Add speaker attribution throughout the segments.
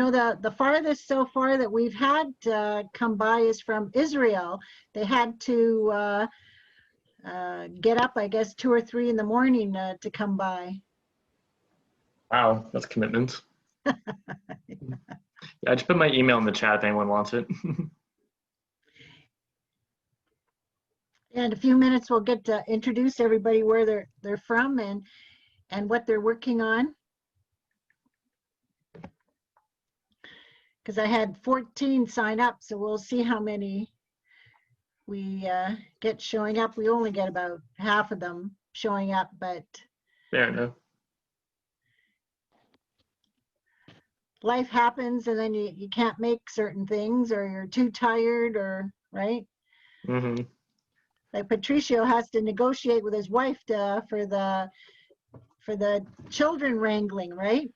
Speaker 1: know the farthest so far that we've had come by is from Israel. They had to get up, I guess, 2 or 3 in the morning to come by.
Speaker 2: Wow, that's commitment. Yeah, I just put my email in the chat if anyone wants it.
Speaker 1: In a few minutes, we'll get to introduce everybody where they're from and what they're working on. Because I had 14 sign up, so we'll see how many we get showing up. We only get about half of them showing up, but
Speaker 2: Fair enough.
Speaker 1: life happens, and then you can't make certain things, or you're too tired, or right.
Speaker 2: Mm-hmm.
Speaker 1: Like Patricio has to negotiate with his wife for the children wrangling, right?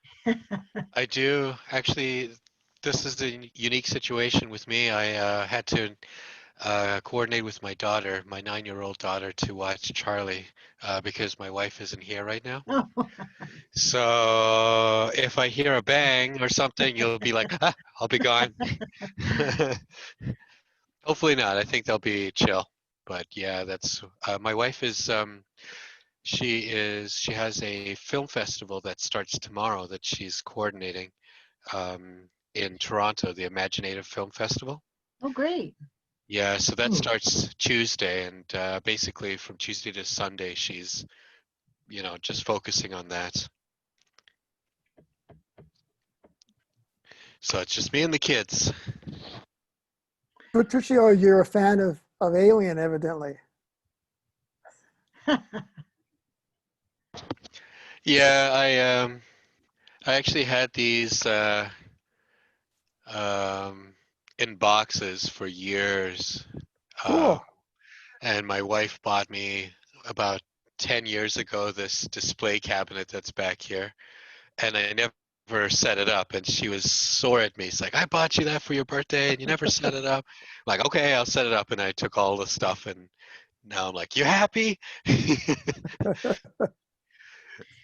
Speaker 3: I do. Actually, this is a unique situation with me. I had to coordinate with my daughter, my 9-year-old daughter, to watch Charlie because my wife isn't here right now.
Speaker 1: Oh.
Speaker 3: So if I hear a bang or something, you'll be like, ah, I'll be gone. Hopefully not. I think they'll be chill. But yeah, that's my wife is she has a film festival that starts tomorrow that she's coordinating in Toronto, the Imaginative Film Festival.
Speaker 1: Oh, great.
Speaker 3: Yeah, so that starts Tuesday, and basically from Tuesday to Sunday, she's, just focusing on that. So it's just me and the kids.
Speaker 4: Patricio, you're a fan of Alien, evidently.
Speaker 3: Yeah, I actually had these in boxes for years.
Speaker 4: Cool.
Speaker 3: And my wife bought me about 10 years ago this display cabinet that's back here, and I never set it up, and she was sore at me. It's like, I bought you that for your birthday and you never set it up. I'm like, okay, I'll set it up, and I took all the stuff, and now I'm like, you happy?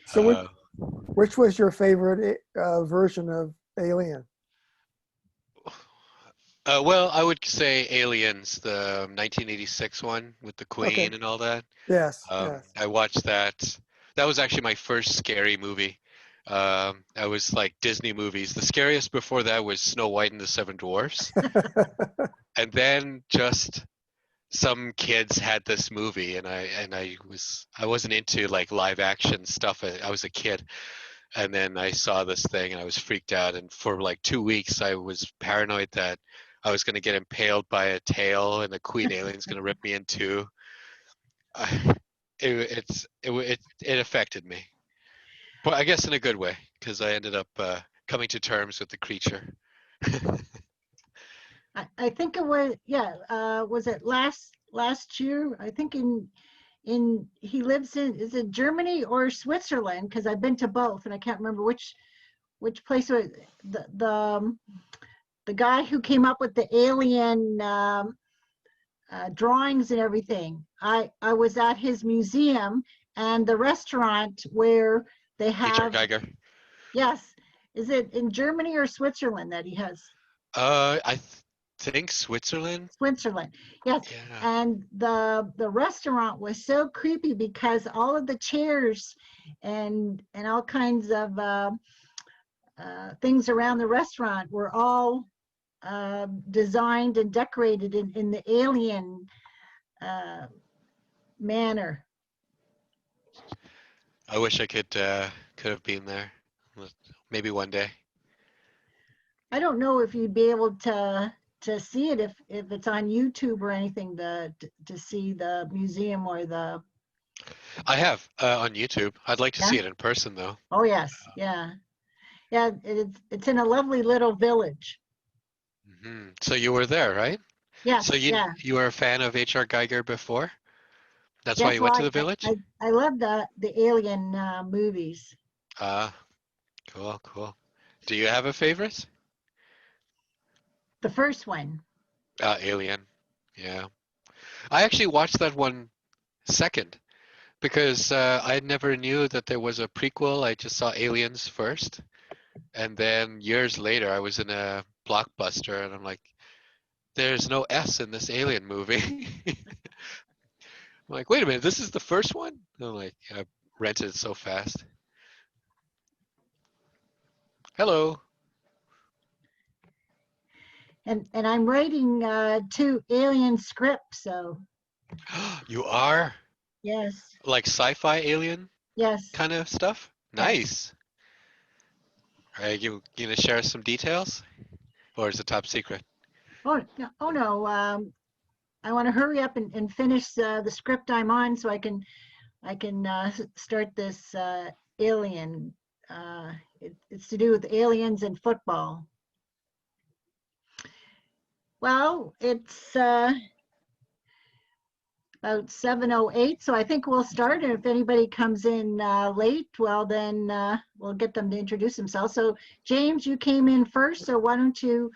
Speaker 4: So which was your favorite version of Alien?
Speaker 3: Well, I would say Aliens, the 1986 one with the Queen and all that.
Speaker 4: Yes, yes.
Speaker 3: I watched that. That was actually my first scary movie. I was like Disney movies. The scariest before that was Snow White and the Seven Dwarfs. And then just some kids had this movie, and I wasn't into like live action stuff. I was a kid. And then I saw this thing and I was freaked out. And for like 2 weeks, I was paranoid that I was going to get impaled by a tail and the queen alien's going to rip me in two. It affected me, but I guess in a good way, because I ended up coming to terms with the creature.
Speaker 1: I think it was, was it last year? I think he lives in, is it Germany or Switzerland? Because I've been to both and I can't remember which place it was. The guy who came up with the alien drawings and everything. I was at his museum, and the restaurant where they have
Speaker 3: H.R. Geiger.
Speaker 1: Yes. Is it in Germany or Switzerland that he has?
Speaker 3: I think Switzerland.
Speaker 1: Switzerland, yes. Yeah. And the restaurant was so creepy because all of the chairs and all kinds of things around the restaurant were all designed and decorated in the alien manner.
Speaker 3: I wish I could have been there. Maybe one day.
Speaker 1: I don't know if you'd be able to see it if it's on YouTube or anything to see the museum or the.
Speaker 3: I have on YouTube. I'd like to see it in person though.
Speaker 1: Oh yes, yeah. It's in a lovely little village.
Speaker 3: Mm-hmm. So you were there, right?
Speaker 1: Yeah.
Speaker 3: So you were a fan of H.R. Geiger before? That's why you went to the village?
Speaker 1: I love the alien movies.
Speaker 3: Cool. Do you have a favorite?
Speaker 1: The first one.
Speaker 3: Alien. Yeah. I actually watched that one second because I never knew that there was a prequel. I just saw Aliens first. And then years later, I was in a Blockbuster, and I'm like, there's no S in this Alien movie. I'm like, wait a minute, this is the first one? And I'm like, I rented it so fast. Hello.
Speaker 1: And I'm writing 2 Alien scripts, so
Speaker 3: You are?
Speaker 1: yes,
Speaker 3: Like sci-fi alien
Speaker 1: yes,
Speaker 3: kind of stuff?
Speaker 1: yes.
Speaker 3: Nice. Are you gonna share some details? Or is it top secret?
Speaker 1: Oh, oh no, I want to hurry up and finish the script I'm on so I can start this Alien. It's to do with aliens and football. Well, it's about 7:08, so I think we'll start. And if anybody comes in late, well, then we'll get them to introduce themselves. So, James, you came in first, so why don't you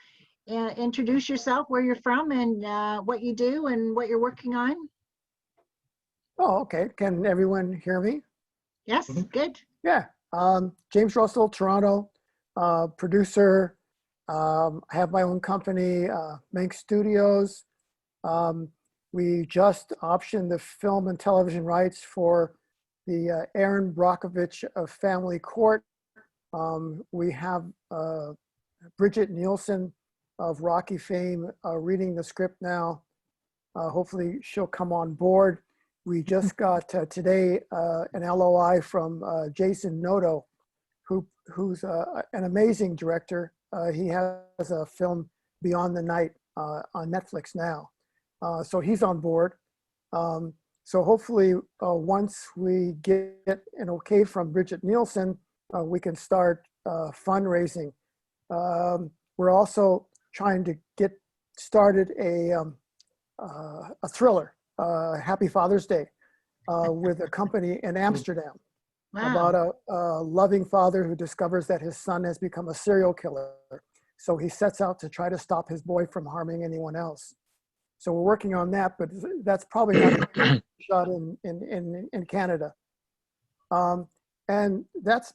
Speaker 1: introduce yourself, where you're from, and what you do, and what you're working on?
Speaker 4: Oh, okay. Can everyone hear me?
Speaker 1: Yes, good.
Speaker 4: Yeah. James Russell, Toronto, producer. I have my own company, Manx Studios. We just optioned the film and television rights for the Aaron Brockovich of Family Court. We have Bridget Nielsen of Rocky fame reading the script now. Hopefully she'll come on board. We just got today an LOI from Jason Noto, who's an amazing director. He has a film Beyond the Night on Netflix now. So he's on board. So hopefully once we get an okay from Bridget Nielsen, we can start fundraising. We're also trying to get started a thriller, Happy Father's Day, with a company in Amsterdam.
Speaker 1: Wow.
Speaker 4: About a loving father who discovers that his son has become a serial killer. So he sets out to try to stop his boy from harming anyone else. So we're working on that, but that's probably not shot in Canada. And that's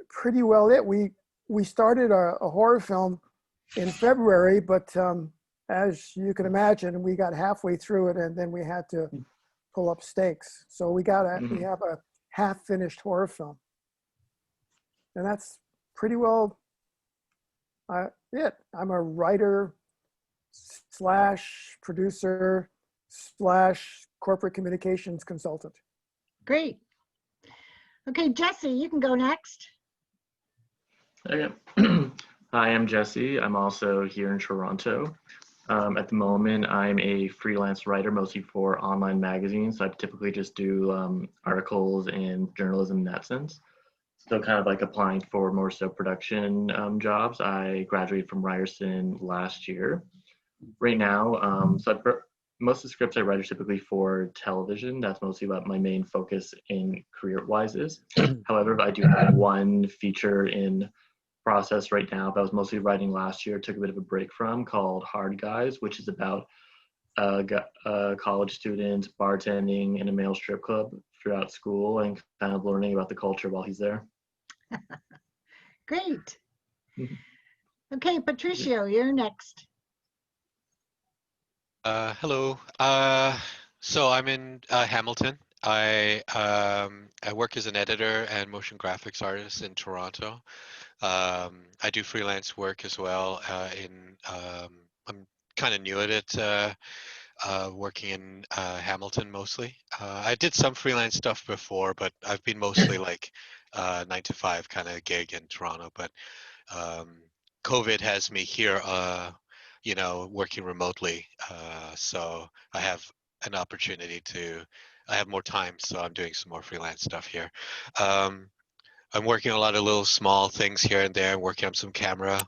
Speaker 4: pretty well it. We started a horror film in February, but as you can imagine, we got halfway through it and then we had to pull up stakes. So we have a half-finished horror film. And that's pretty well it. I'm a writer / producer / corporate communications consultant.
Speaker 1: Great. Okay, Jesse, you can go next.
Speaker 2: Okay. Hi, I'm Jesse. I'm also here in Toronto. At the moment, I'm a freelance writer, mostly for online magazines. So I typically just do articles and journalism in that sense. Still kind of like applying for more so production jobs. I graduated from Ryerson last year. Right now, most of the scripts I write are typically for television. That's mostly what my main focus in career-wise is. However, I do have one feature in process right now that I was mostly writing last year, took a bit of a break from, called Hard Guys, which is about a college student bartending in a male strip club throughout school and kind of learning about the culture while he's there.
Speaker 1: Great. Okay, Patricio, you're next.
Speaker 3: Hello. So I'm in Hamilton. I work as an editor and motion graphics artist in Toronto. I do freelance work as well. I'm kind of new at it, working in Hamilton mostly. I did some freelance stuff before, but I've been mostly like 9 to 5 kind of gig in Toronto. But COVID has me here, working remotely. So I have an opportunity I have more time, so I'm doing some more freelance stuff here. I'm working on a lot of little small things here and there, working on some camera,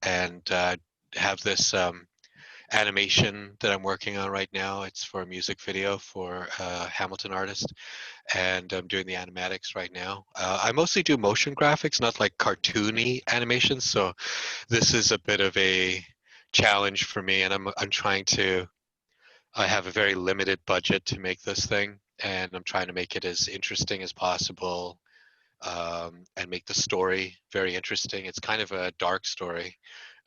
Speaker 3: and have this animation that I'm working on right now. It's for a music video for a Hamilton artist, and I'm doing the animatics right now. I mostly do motion graphics, not like cartoony animations, so this is a bit of a challenge for me, and I'm trying to. I have a very limited budget to make this thing, and I'm trying to make it as interesting as possible, and make the story very interesting. It's kind of a dark story,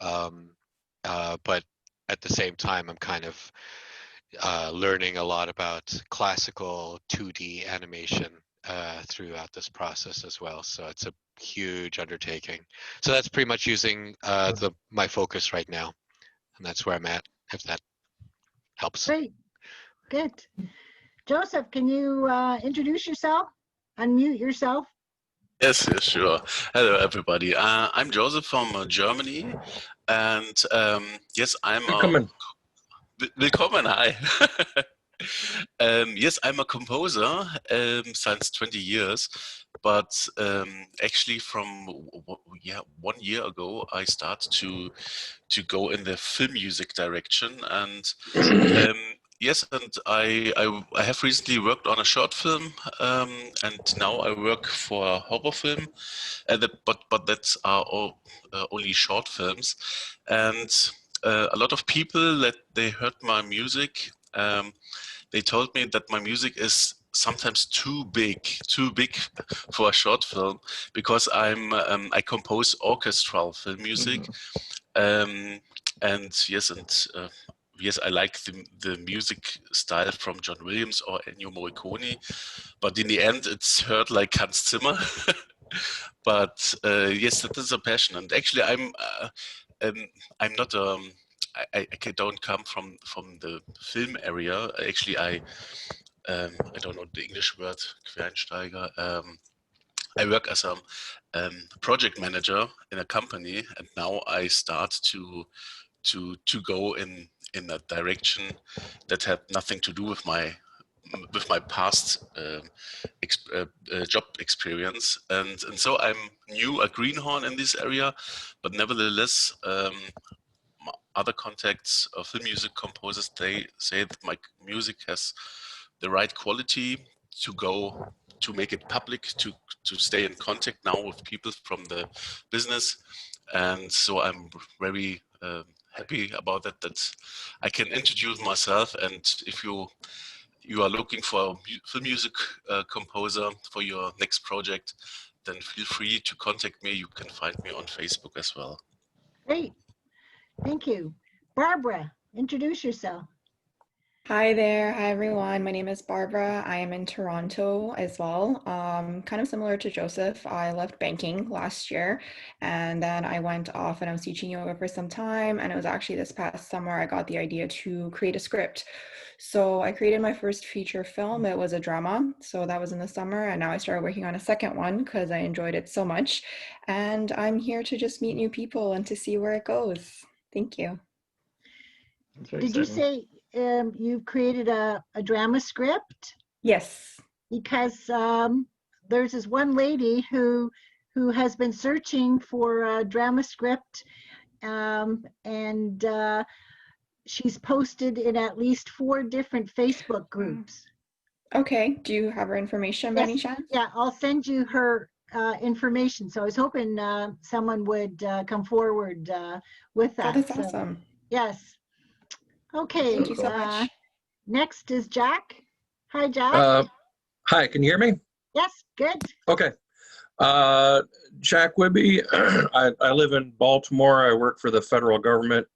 Speaker 3: but at the same time, I'm kind of learning a lot about classical 2D animation throughout this process as well. So it's a huge undertaking. So that's pretty much using my focus right now, and that's where I'm at, if that helps.
Speaker 1: Great, good. Joseph, can you introduce yourself? Unmute yourself.
Speaker 5: Yes, yes, sure. Hello, everybody. I'm Joseph from Germany, and yes, I'm
Speaker 6: Willkommen.
Speaker 5: Willkommen. Hi. Yes, I'm a composer since 20 years, but actually, from 1 year ago, I started to go in the film music direction, and yes, and I have recently worked on a short film, and now I work for a horror film, but that's all only short films, and a lot of people that they heard my music, they told me that my music is sometimes too big for a short film, because I compose orchestral film music, and yes, I like the music style from John Williams or Ennio Morricone, but in the end, it's heard like Hans Zimmer. But yes, that is a passion, and actually, I'm not I don't come from the film area. Actually, I don't know the English word, Quereinsteiger. I work as a project manager in a company, and now I start to go in a direction that had nothing to do with my past job experience, and so I'm a greenhorn in this area, but nevertheless, other contacts of film music composers, they say that my music has the right quality to make it public, to stay in contact now with people from the business, and so I'm very happy about that I can introduce myself, and if you are looking for a film music composer for your next project, then feel free to contact me. You can find me on Facebook as well.
Speaker 1: Great, thank you. Barbara, introduce yourself.
Speaker 7: Hi there. Hi, everyone. My name is Barbara. I am in Toronto as well. Kind of similar to Joseph. I left banking last year, and then I went off and I was teaching yoga for some time. And it was actually this past summer I got the idea to create a script. So I created my first feature film. It was a drama. So that was in the summer. And now I started working on a second one because I enjoyed it so much. And I'm here to just meet new people and to see where it goes. Thank you.
Speaker 1: Did you say you've created a drama script?
Speaker 7: Yes.
Speaker 1: Because there's this one lady who has been searching for a drama script, and she's posted in at least 4 different Facebook groups.
Speaker 7: Okay. Do you have her information by any chance?
Speaker 1: Yeah, I'll send you her information. So I was hoping someone would come forward with that.
Speaker 7: Oh, that's awesome.
Speaker 1: Yes. Okay.
Speaker 7: Thank you so much.
Speaker 1: Next is Jack. Hi, Jack.
Speaker 6: Hi, can you hear me?
Speaker 1: Yes, good.
Speaker 6: Okay. Jack Wibby. I live in Baltimore. I work for the federal government,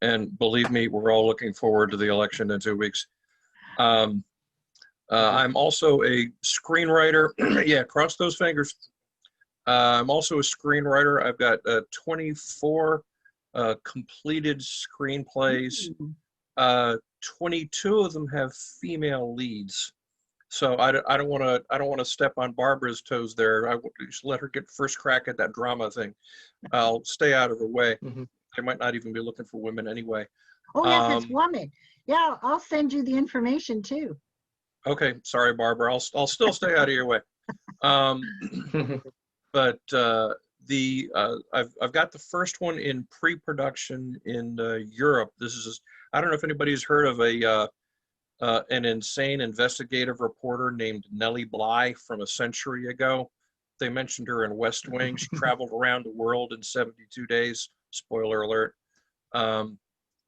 Speaker 6: and believe me, we're all looking forward to the election in 2 weeks. I'm also a screenwriter. Yeah, cross those fingers. I'm also a screenwriter. I've got 24 completed screenplays. 22 of them have female leads. So I don't want to step on Barbara's toes there. I just let her get first crack at that drama thing. I'll stay out of her way. They might not even be looking for women anyway.
Speaker 1: Oh yes, it's woman. Yeah, I'll send you the information too.
Speaker 6: Okay, sorry, Barbara. I'll still stay out of your way. But I've got the first one in pre-production in Europe. This is, I don't know if anybody's heard of an insane investigative reporter named Nellie Bly from a century ago. They mentioned her in West Wing. She traveled around the world in 72 days. Spoiler alert.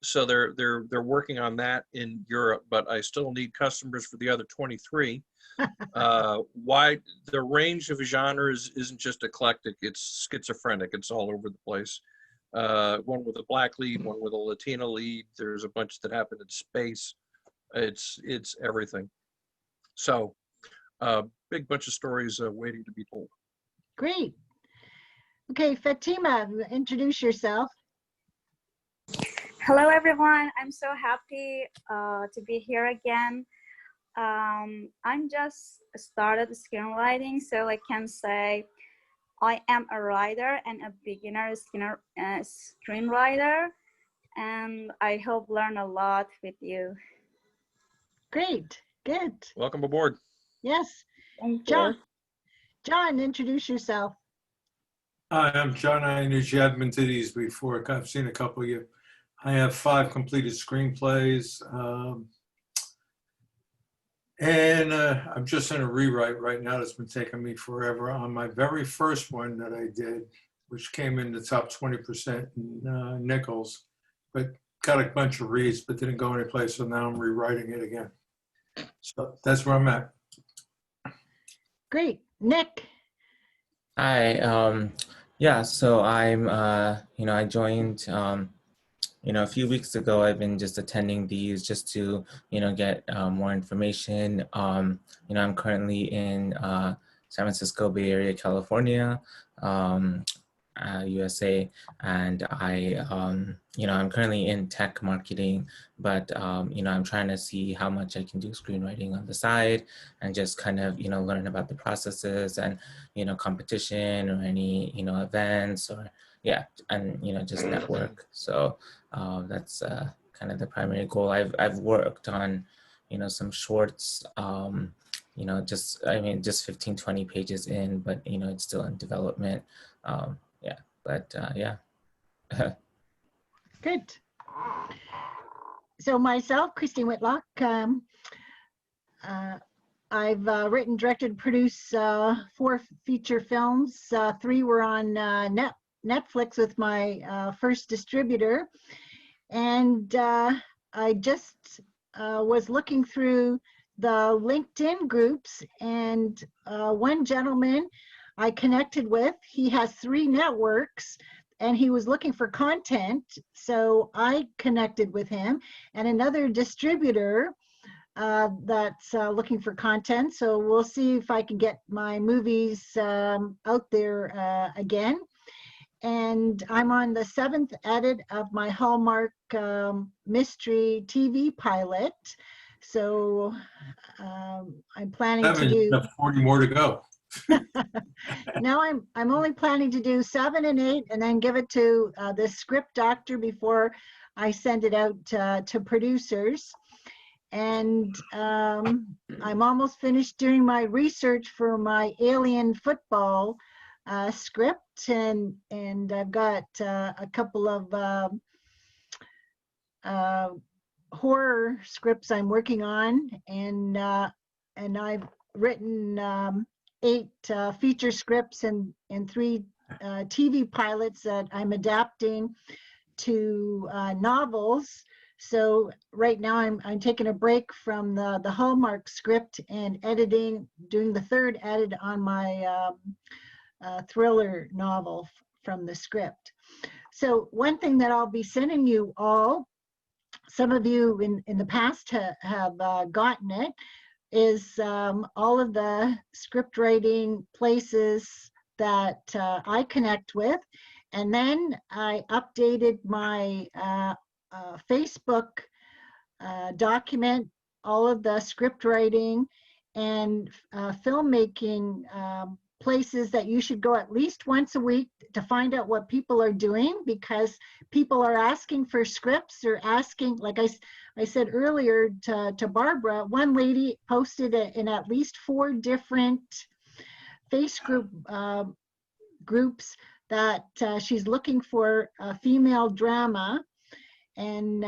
Speaker 6: So they're working on that in Europe, but I still need customers for the other 23. Why the range of genres isn't just eclectic, it's schizophrenic. It's all over the place. One with a black lead, one with a Latina lead. There's a bunch that happen in space. It's everything. So big bunch of stories waiting to be told.
Speaker 1: Great. Okay, Fatima, introduce yourself.
Speaker 8: Hello, everyone. I'm so happy to be here again. I'm just started screenwriting, so I can say I am a writer and a beginner screenwriter, and I hope learn a lot with you.
Speaker 1: Great, good.
Speaker 6: Welcome aboard.
Speaker 1: Yes.
Speaker 8: Thank
Speaker 1: John,
Speaker 8: you.
Speaker 1: John, introduce yourself.
Speaker 9: Hi, I'm John Ionucci. I've been to these before. I've seen a couple of you. I have 5 completed screenplays. And I'm just in a rewrite right now that's been taking me forever on my very first one that I did, which came in the top 20% in Nichols, but got a bunch of reads, but didn't go anyplace. So now I'm rewriting it again. So that's where I'm at.
Speaker 1: Great. Nick.
Speaker 10: Hi. Yeah, so I'm, I joined, a few weeks ago. I've been just attending these just to, get more information. I'm currently in San Francisco Bay Area, California, USA, and I'm currently in tech marketing, but I'm trying to see how much I can do screenwriting on the side and just kind of learn about the processes and competition or any events or and just network. So that's kind of the primary goal. I've worked on some shorts, just 15, 20 pages in, but it's still in development.
Speaker 1: Good. So myself, Christine Whitlock, I've written, directed, produced 4 feature films. 3 were on Netflix with my first distributor. And I just was looking through the LinkedIn groups, and one gentleman I connected with, he has 3 networks, and he was looking for content. So I connected with him, and another distributor that's looking for content. So we'll see if I can get my movies out there again. And I'm on the 7th edit of my Hallmark mystery TV pilot. So I'm planning to do
Speaker 9: 40 more to go.
Speaker 1: Now I'm only planning to do 7 and 8, and then give it to the script doctor before I send it out to producers. And I'm almost finished doing my research for my Alien football script, and I've got a couple of horror scripts I'm working on, and I've written 8 feature scripts and 3 TV pilots that I'm adapting to novels. So right now I'm taking a break from the Hallmark script and doing the 3rd edit on my thriller novel from the script. So one thing that I'll be sending you all, some of you in the past have gotten it, is all of the script writing places that I connect with. And then I updated my Facebook document, all of the script writing and filmmaking places that you should go at least once a week to find out what people are doing, because people are asking for scripts. They're asking, like I said earlier to Barbara, one lady posted it in at least 4 different Facebook groups that she's looking for a female drama. And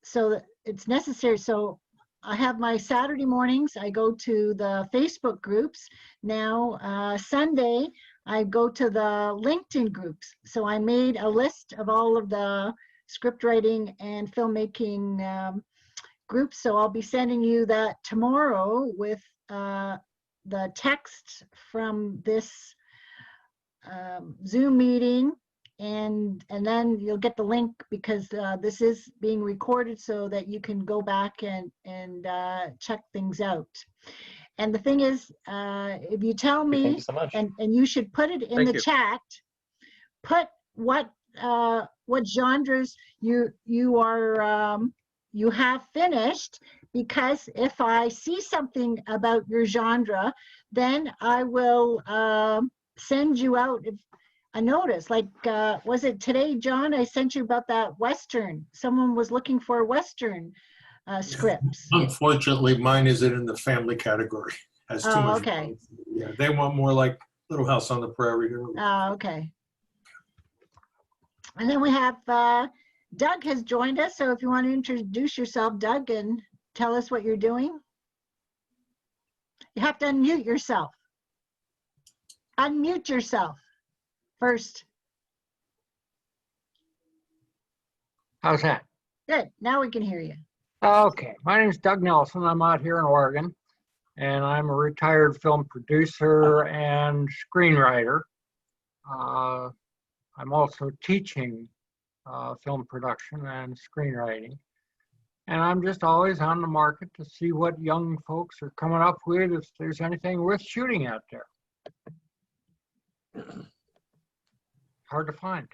Speaker 1: so it's necessary. So I have my Saturday mornings, I go to the Facebook groups. Now, Sunday, I go to the LinkedIn groups. So I made a list of all of the scriptwriting and filmmaking group. So I'll be sending you that tomorrow with the text from this Zoom meeting, and then you'll get the link, because this is being recorded so that you can go back and check things out. And the thing is, if you tell
Speaker 2: Thank
Speaker 1: me,
Speaker 2: you so much.
Speaker 1: and you should put it in
Speaker 6: Thank
Speaker 1: the
Speaker 6: you.
Speaker 1: chat, put what genres you are you have finished, because if I see something about your genre, then I will send you out a notice. Like, was it today, John? I sent you about that Western. Someone was looking for Western scripts.
Speaker 9: Unfortunately, mine isn't in the family category. Has too
Speaker 1: Oh,
Speaker 9: much.
Speaker 1: okay.
Speaker 9: Yeah, they want more like Little House on the Prairie.
Speaker 1: Oh, okay. And then we have Doug has joined us. So if you want to introduce yourself, Doug, and tell us what you're doing. You have to unmute yourself. Unmute yourself first.
Speaker 11: How's that?
Speaker 1: Good. Now we can hear you.
Speaker 11: Okay, my name is Doug Nelson. I'm out here in Oregon, and I'm a retired film producer and screenwriter. I'm also teaching film production and screenwriting. And I'm just always on the market to see what young folks are coming up with, if there's anything worth shooting out there. Hard to find.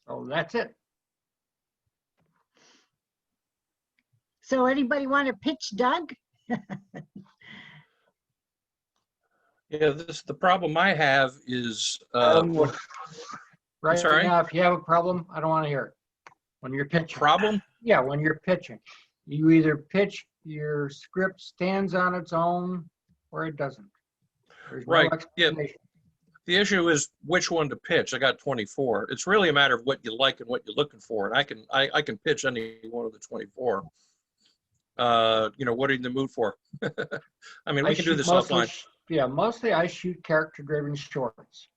Speaker 11: So that's it.
Speaker 1: So anybody want to pitch Doug?
Speaker 6: Yeah, the problem I have is,
Speaker 11: Right
Speaker 6: sorry?
Speaker 11: now, if you have a problem, I don't want to hear it. When you're pitching.
Speaker 6: problem?
Speaker 11: Yeah, when you're pitching. You either pitch your script stands on its own or it doesn't. There's no
Speaker 6: Right, yeah.
Speaker 11: explanation.
Speaker 6: The issue is which one to pitch. I got 24. It's really a matter of what you like and what you're looking for. And I can pitch any one of the 24. You know, what are you in the mood for? I mean, we can do this offline.
Speaker 11: Yeah, mostly I shoot character-driven shorts.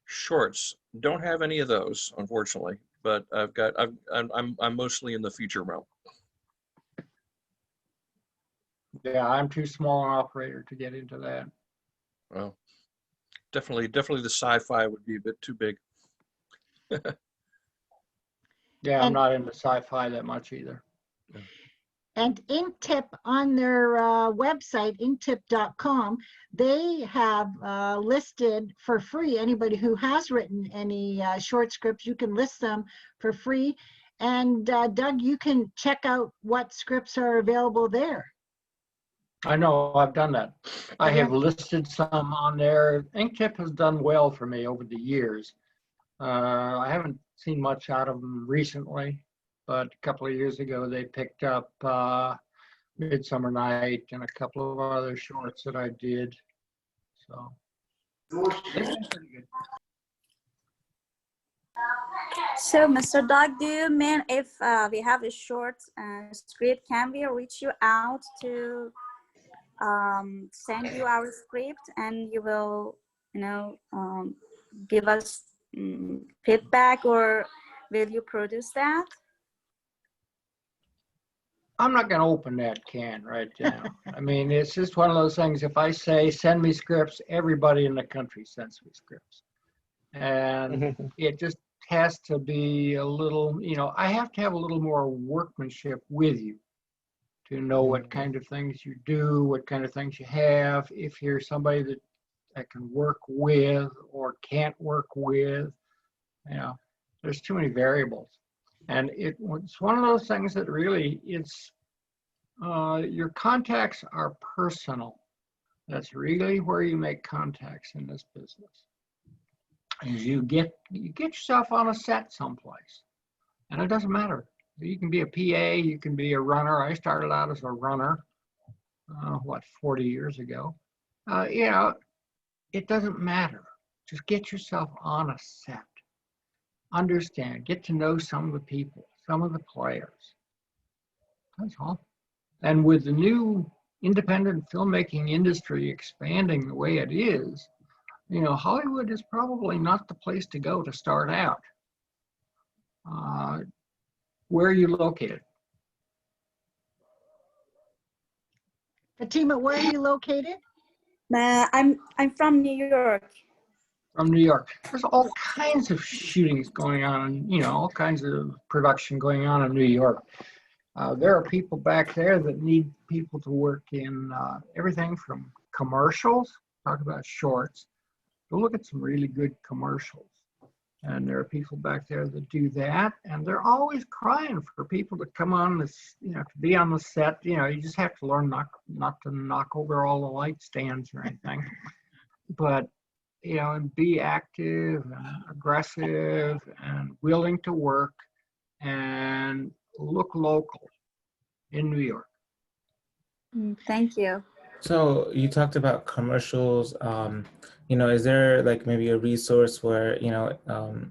Speaker 6: Shorts. Don't have any of those, unfortunately. But I'm mostly in the feature realm.
Speaker 11: Yeah, I'm too small an operator to get into that.
Speaker 6: Well, definitely the sci-fi would be a bit too big.
Speaker 11: Yeah, I'm
Speaker 1: And-
Speaker 11: not into sci-fi that much either.
Speaker 1: And Inktip on their website, inktip.com, they have listed for free, anybody who has written any short scripts, you can list them for free. And Doug, you can check out what scripts are available there.
Speaker 11: I know, I've done that. I
Speaker 1: Have you?
Speaker 11: have listed some on there. Inktip has done well for me over the years. I haven't seen much out of them recently, but a couple of years ago they picked up Midsummer Night and a couple of other shorts that I did. So they've been pretty good.
Speaker 8: So, Mr. Doug, do you mean if we have a short script, can we reach you out to send you our script and you will, you know, give us feedback, or will you produce that?
Speaker 11: I'm not going to open that can right now. I mean, it's just one of those things. If I say, send me scripts, everybody in the country sends me scripts. And it just has to be a little, you know, I have to have a little more workmanship with you to know what kind of things you do, what kind of things you have. If you're somebody that I can work with or can't work with, you know, there's too many variables. And it's one of those things that really it's, your contacts are personal. That's really where you make contacts in this business. Is you get yourself on a set someplace, and it doesn't matter. You can be a PA, you can be a runner. I started out as a runner, 40 years ago. You know, it doesn't matter. Just get yourself on a set. Understand, get to know some of the people, some of the players. That's all. And with the new independent filmmaking industry expanding the way it is, you know, Hollywood is probably not the place to go to start out. Where are you located?
Speaker 1: Fatima, where are you located?
Speaker 8: I'm from New York.
Speaker 11: From New York. There's all kinds of shootings going on, you know, all kinds of production going on in New York. There are people back there that need people to work in everything from commercials, talk about shorts. Go look at some really good commercials. And there are people back there that do that, and they're always crying for people to come on this, you know, to be on the set. You know, you just have to learn not to knock over all the light stands or anything. But, you know, and be active and aggressive and willing to work and look local in New York.
Speaker 8: Thank you.
Speaker 10: So you talked about commercials. You know, is there like maybe a resource where, you know,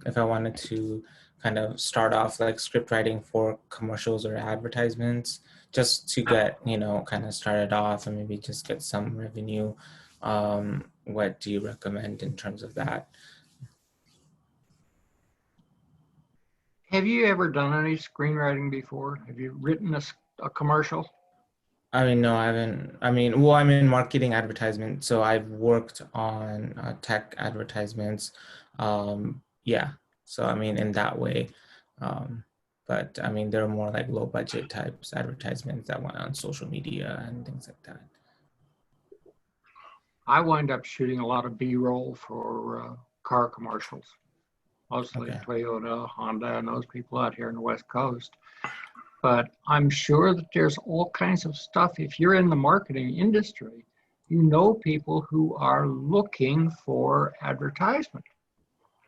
Speaker 10: if I wanted to kind of start off like script writing for commercials or advertisements, just to get, you know, kind of started off and maybe just get some revenue, what do you recommend in terms of that?
Speaker 11: Have you ever done any screenwriting before? Have you written a commercial?
Speaker 10: I mean, no, I haven't. I mean, well, I'm in marketing advertisement, so I've worked on tech advertisements. Yeah, so I mean, in that way. But I mean, there are more like low budget types advertisements that went on social media and things like that.
Speaker 11: I wind up shooting a lot of B-roll for car commercials, mostly
Speaker 10: Okay.
Speaker 11: Toyota, Honda, and those people out here in the West Coast. But I'm sure that there's all kinds of stuff. If you're in the marketing industry, you know people who are looking for advertisement.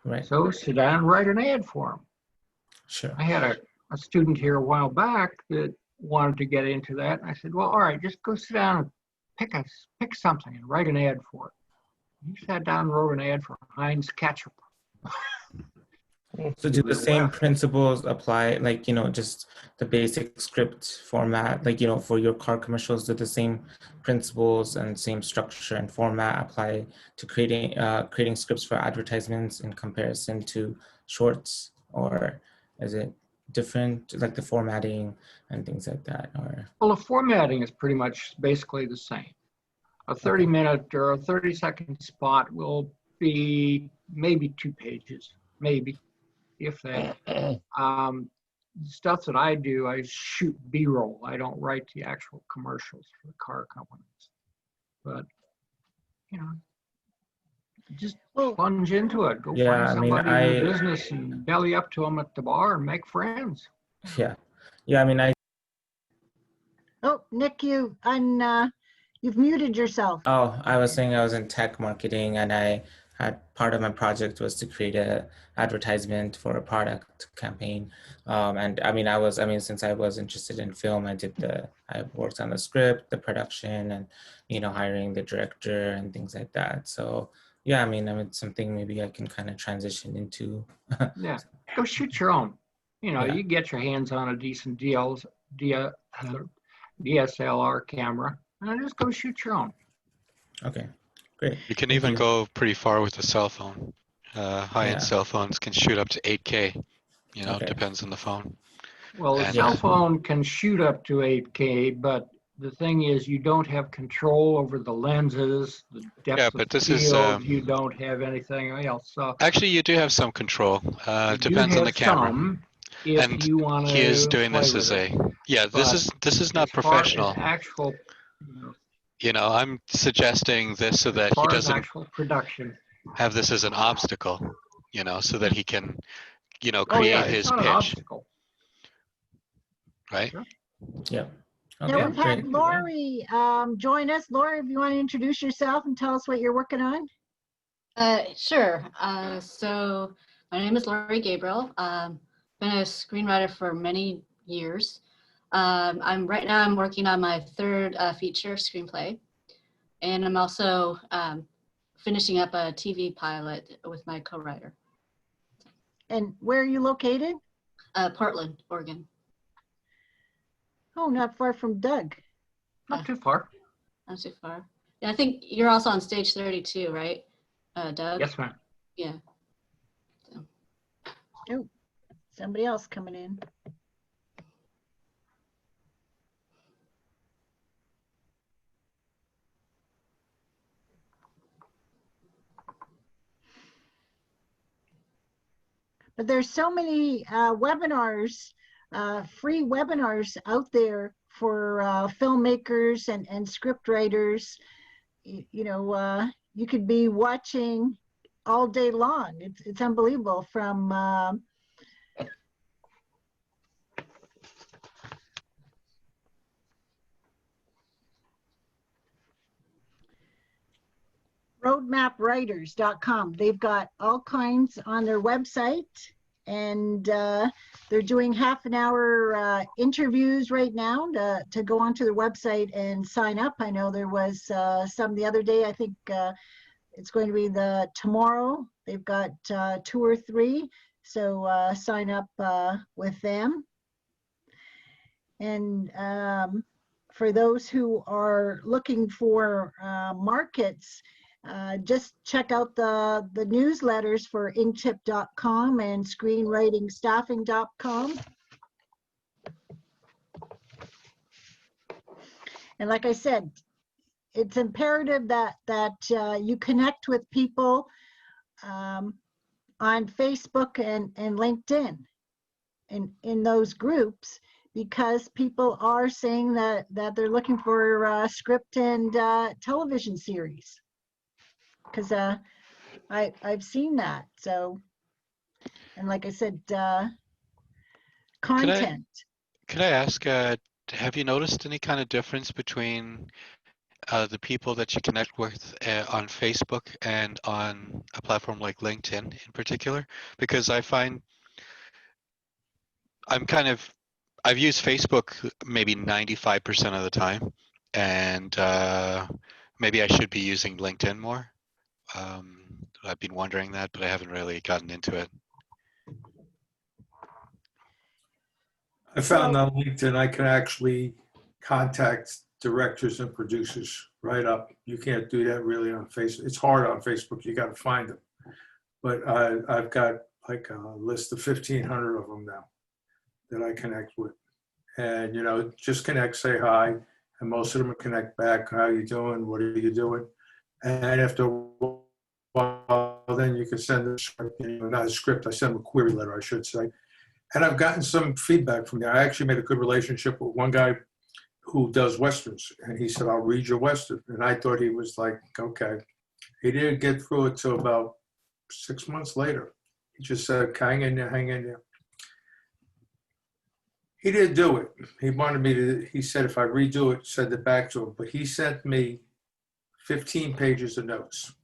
Speaker 10: Right.
Speaker 11: So sit down and write an ad for them.
Speaker 10: Sure.
Speaker 11: I had a student here a while back that wanted to get into that. And I said, well, all right, just go sit down and pick something and write an ad for it. He sat down and wrote an ad for Heinz ketchup.
Speaker 10: So do the same principles apply, like, you know, just the basic script format, like, you know, for your car commercials, do the same principles and same structure and format apply to creating scripts for advertisements in comparison to shorts, or is it different, like the formatting and things like that? Or
Speaker 11: Well, the formatting is pretty much basically the same. A 30-minute or a 30-second spot will be maybe 2 pages, maybe, if that. Stuff that I do, I shoot B-roll. I don't write the actual commercials for the car companies. But, you know, just plunge into it. Go
Speaker 10: Yeah,
Speaker 11: find
Speaker 10: I mean,
Speaker 11: somebody in the business and belly up to them at the bar and make friends.
Speaker 10: yeah. Yeah, I mean,
Speaker 1: Oh, Nick, you've muted yourself.
Speaker 10: Oh, I was saying I was in tech marketing, and I had part of my project was to create a advertisement for a product campaign. And I mean, since I was interested in film, I worked on the script, the production, and, you know, hiring the director and things like that. So yeah, I mean, it's something maybe I can kind of transition into.
Speaker 11: Yeah, go shoot your own. You know,
Speaker 10: Yeah.
Speaker 11: you get your hands on a decent DSLR camera, and just go shoot your own.
Speaker 10: Okay, great.
Speaker 3: You can
Speaker 10: Thank
Speaker 3: even
Speaker 10: you.
Speaker 3: go pretty far with a cell phone. High-end
Speaker 10: Yeah.
Speaker 3: cell phones can shoot up to 8K. You know,
Speaker 10: Okay.
Speaker 3: depends on the phone.
Speaker 11: Well, a
Speaker 3: And,
Speaker 11: cell phone can shoot up to 8K, but the thing is, you don't have control over the lenses, the depth
Speaker 3: yeah,
Speaker 11: of
Speaker 3: but this
Speaker 11: field.
Speaker 3: is
Speaker 11: You don't have anything else. So
Speaker 3: actually you do have some control.
Speaker 11: you
Speaker 3: Depends on the
Speaker 11: have
Speaker 3: camera.
Speaker 11: some if
Speaker 3: And
Speaker 11: you want
Speaker 3: he is
Speaker 11: to
Speaker 3: doing
Speaker 11: play
Speaker 3: this
Speaker 11: with
Speaker 3: as
Speaker 11: it.
Speaker 3: this is not
Speaker 11: As far as
Speaker 3: professional.
Speaker 11: actual,
Speaker 3: You know, I'm suggesting this so that
Speaker 11: as
Speaker 3: he
Speaker 11: far as
Speaker 3: doesn't
Speaker 11: actual production.
Speaker 3: have this as an obstacle, you know, so that he can, you know,
Speaker 11: Oh yeah,
Speaker 3: create
Speaker 11: it's
Speaker 3: his
Speaker 11: not an
Speaker 3: pitch,
Speaker 11: obstacle.
Speaker 3: right?
Speaker 11: Sure.
Speaker 10: Yeah.
Speaker 1: Yeah,
Speaker 10: Okay,
Speaker 1: we've had
Speaker 10: great.
Speaker 1: Lori join us. Lori, if you want to introduce yourself and tell us what you're working on.
Speaker 12: Sure. So my name is Lori Gabriel. Been a screenwriter for many years. Right now I'm working on my third feature screenplay, and I'm also finishing up a TV pilot with my co-writer.
Speaker 1: And where are you located?
Speaker 12: Portland, Oregon.
Speaker 1: Oh, not far from Doug.
Speaker 11: Not too far.
Speaker 12: Not too far. Yeah, I think you're also on stage 32, right? Doug?
Speaker 11: Yes, ma'am.
Speaker 12: Yeah.
Speaker 1: Oh, somebody else coming in. But there's so many webinars, free webinars out there for filmmakers and script writers. You know, you could be watching all day long. It's unbelievable from roadmapwriters.com. They've got all kinds on their website, and they're doing half an hour interviews right now to go onto their website and sign up. I know there was some the other day. I think it's going to be tomorrow. They've got 2 or 3, so sign up with them. And for those who are looking for markets, just check out the newsletters for inktip.com and screenwritingstaffing.com. And like I said, it's imperative that you connect with people on Facebook and LinkedIn in those groups, because people are saying that they're looking for script and television series. Because I've seen that. So, and like I said, content.
Speaker 3: Could I ask, have you noticed any kind of difference between the people that you connect with on Facebook and on a platform like LinkedIn in particular? Because I find I've used Facebook maybe 95% of the time, and maybe I should be using LinkedIn more. I've been wondering that, but I haven't really gotten into it.
Speaker 9: I found on LinkedIn I can actually contact directors and producers right up. You can't do that really on Facebook. It's hard on Facebook. You got to find them. But I've got like a list of 1,500 of them now that I connect with. And, you know, just connect, say hi. And most of them will connect back. How you doing? What are you doing? And after a while, then you can send a script, you know, not a script. I send them a query letter, I should say. And I've gotten some feedback from there. I actually made a good relationship with one guy who does Westerns. And he said, I'll read your Western. And I thought he was like, okay. He didn't get through it till about 6 months later. He just said, hang in there, hang in there. He didn't do it. He wanted me to, he said if I redo it, send it back to him. But he sent me 15 pages of notes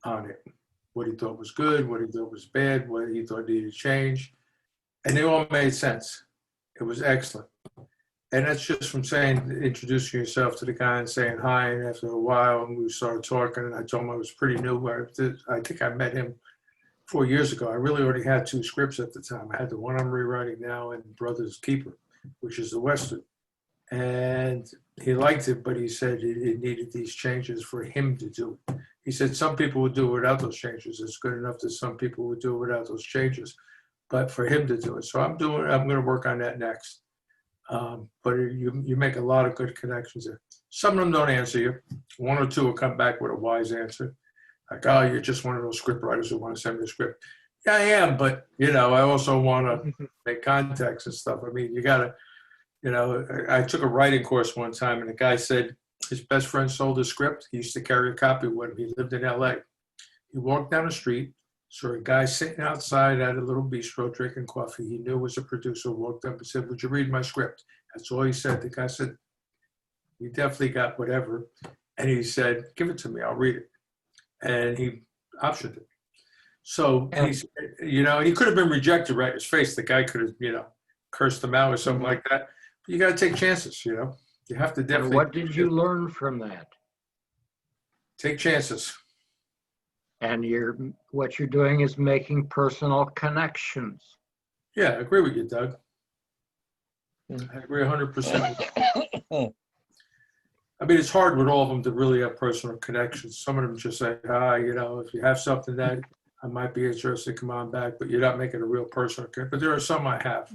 Speaker 9: on it. What he thought was good, what he thought was bad, what he thought needed to change. And they all made sense. It was excellent. And that's just from saying, introducing yourself to the guy and saying hi. And after a while, we started talking, and I told him I was pretty new. I think I met him 4 years ago. I really already had 2 scripts at the time. I had the one I'm rewriting now and Brother's Keeper, which is the Western. And he liked it, but he said it needed these changes for him to do it. He said some people would do it without those changes. It's good enough that some people would do it without those changes, but for him to do it. So I'm going to work on that next. But you make a lot of good connections there. Some of them don't answer you. 1 or 2 will come back with a wise answer. Like, oh, you're just one of those script writers who want to send me a script. Yeah, I am, but, you know, I also want to make contacts and stuff. I mean, you got to, you know, I took a writing course one time, and the guy said his best friend sold a script. He used to carry a copy with him. He lived in LA. He walked down the street, saw a guy sitting outside at a little bistro drinking coffee. He knew was a producer, walked up and said, would you read my script? That's all he said. The guy said, you definitely got whatever. And he said, give it to me, I'll read it. And he optioned it. So he's, you know, he could have been rejected right in his face. The guy could have, you know, cursed him out or something like that. But you got to take chances, you know. You have to definitely.
Speaker 11: What did you learn from that?
Speaker 9: Take chances.
Speaker 11: And what you're doing is making personal connections.
Speaker 9: Yeah, I agree with you, Doug. I agree 100%. I mean, it's hard with all of them to really have personal connections. Some of them just say, if you have something that I might be interested, come on back, but you're not making a real personal connection. But there are some I have.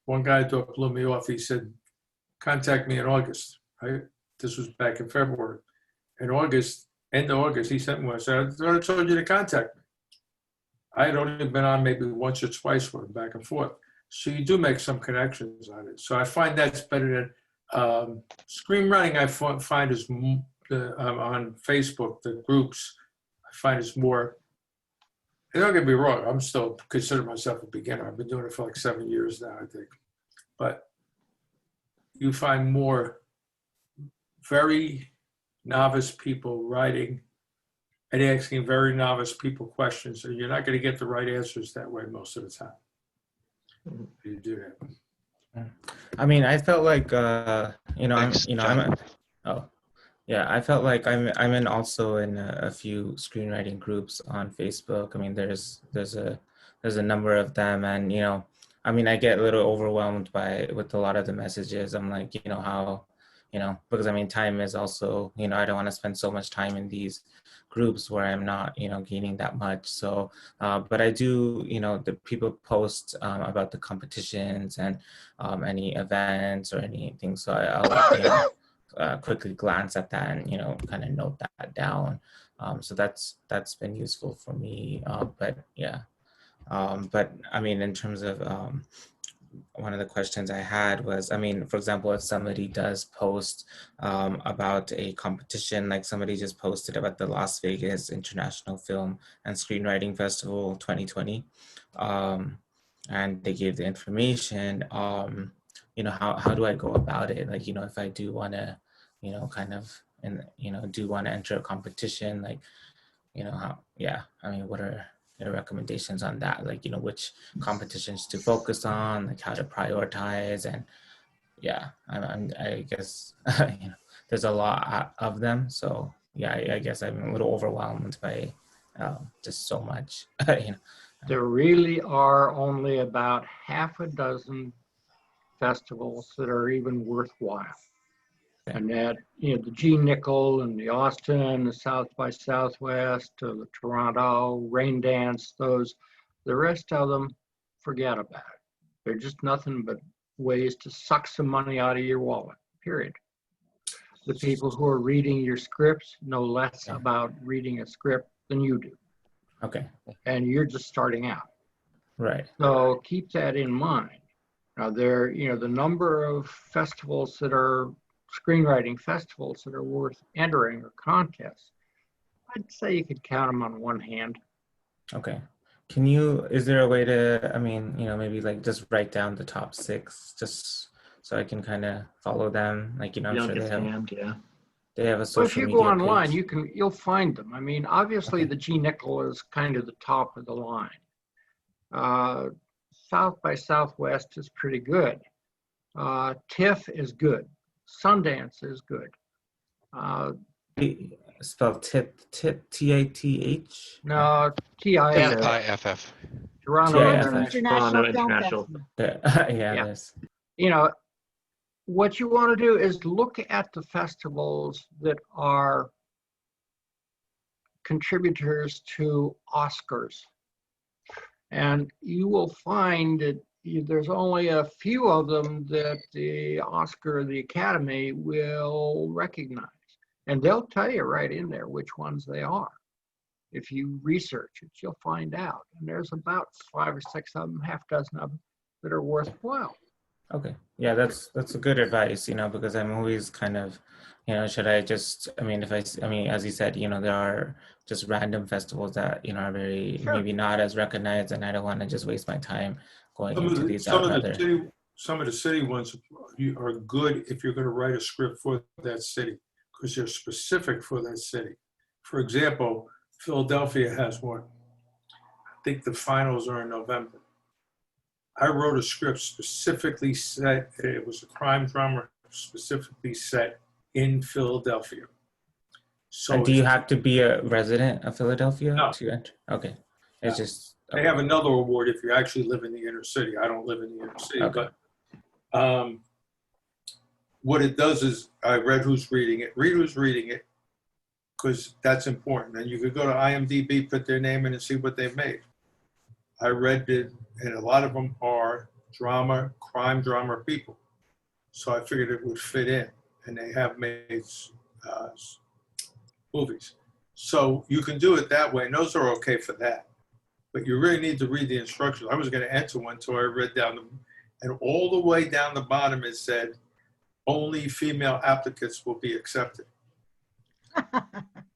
Speaker 9: One guy blew me off. He said, contact me in August, right? This was back in February. In August, end of August, he sent me one. I said, I thought I told you to contact me. I had only been on maybe once or twice with him, back and forth. So you do make some connections on it. So I find that's better than screenwriting. I find is on Facebook, the groups, I find is more, and don't get me wrong, I'm still consider myself a beginner. I've been doing it for like 7 years now, I think. But you find more very novice people writing and asking very novice people questions, and you're not going to get the right answers that way most of the time. You do that.
Speaker 10: I mean, I felt like
Speaker 3: Thanks,
Speaker 10: I felt like I'm in also in a few screenwriting groups on Facebook. I mean, there's a number of them, and I mean, I get a little overwhelmed with a lot of the messages. I'm like, how, because I mean, time is also, I don't want to spend so much time in these groups where I'm not, gaining that much. So, but I do, the people post about the competitions and any events or anything. So I'll quickly glance at that and, kind of note that down. So that's been useful for me. But yeah, but I mean, in terms of one of the questions I had was, I mean, for example, if somebody does post about a competition, like somebody just posted about the Las Vegas International Film and Screenwriting Festival 2020, and they gave the information, how do I go about it? Like, if I do want to, kind of, do want to enter a competition, like, I mean, what are your recommendations on that? Like, which competitions to focus on, like how to prioritize, and I guess, there's a lot of them. So yeah, I guess I'm a little overwhelmed by just so much,
Speaker 11: There really are only about half a dozen festivals that are even worthwhile. And that, the G Nickel and the Austin, the South by Southwest, the Toronto, Rain Dance, the rest of them, forget about it. They're just nothing but ways to suck some money out of your wallet, period. The people who are reading your scripts know less about reading a script than you do.
Speaker 10: Okay.
Speaker 11: And you're just starting out.
Speaker 10: Right.
Speaker 11: So keep that in mind. Now the number of festivals that are screenwriting festivals that are worth entering or contests, I'd say you could count them on one hand.
Speaker 10: Okay. Is there a way to, I mean, maybe like just write down the top 6 just so I can kind of follow them? Like, I'm sure they have a social media.
Speaker 11: Well, if you go online,
Speaker 10: page.
Speaker 11: you'll find them. I mean, obviously
Speaker 10: Okay.
Speaker 11: the G Nickel is kind of the top of the line. South by Southwest is pretty good. TIFF is good. Sundance is good.
Speaker 10: Spelled TATH?
Speaker 11: No, TIFF.
Speaker 3: TIFF.
Speaker 11: Toronto
Speaker 2: Toronto
Speaker 11: International
Speaker 2: International.
Speaker 10: Yeah.
Speaker 11: What you want to do is look at the festivals that are contributors to Oscars. And you will find that there's only a few of them that the Academy will recognize. And they'll tell you right in there which ones they are. If you research it, you'll find out. And there's about 5 or 6 of them, half dozen of them that are worthwhile.
Speaker 10: Okay. Yeah, that's a good advice, because I'm always kind of, should I just, I mean, as you said, there are just random festivals that, are very, maybe not as recognized, and I don't want to just waste my time going into these.
Speaker 9: Some of the city ones are good if you're going to write a script for that city, because they're specific for that city. For example, Philadelphia has one. I think the finals are in November. I wrote a script specifically set, it was a crime drama specifically set in Philadelphia. So
Speaker 10: and do you have to be a resident of Philadelphia to enter? Okay. It's just...
Speaker 9: They have another award if you actually live in the inner city. I don't live in the inner city, but what it does is I read who's reading it, read who's reading it, because that's important. And you could go to IMDb, put their name in and see what they've made. I read it, and a lot of them are drama, crime drama people. So I figured it would fit in, and they have made movies. So you can do it that way, and those are okay for that. But you really need to read the instructions. I was going to enter one until I read down and all the way down the bottom it said, only female applicants will be accepted.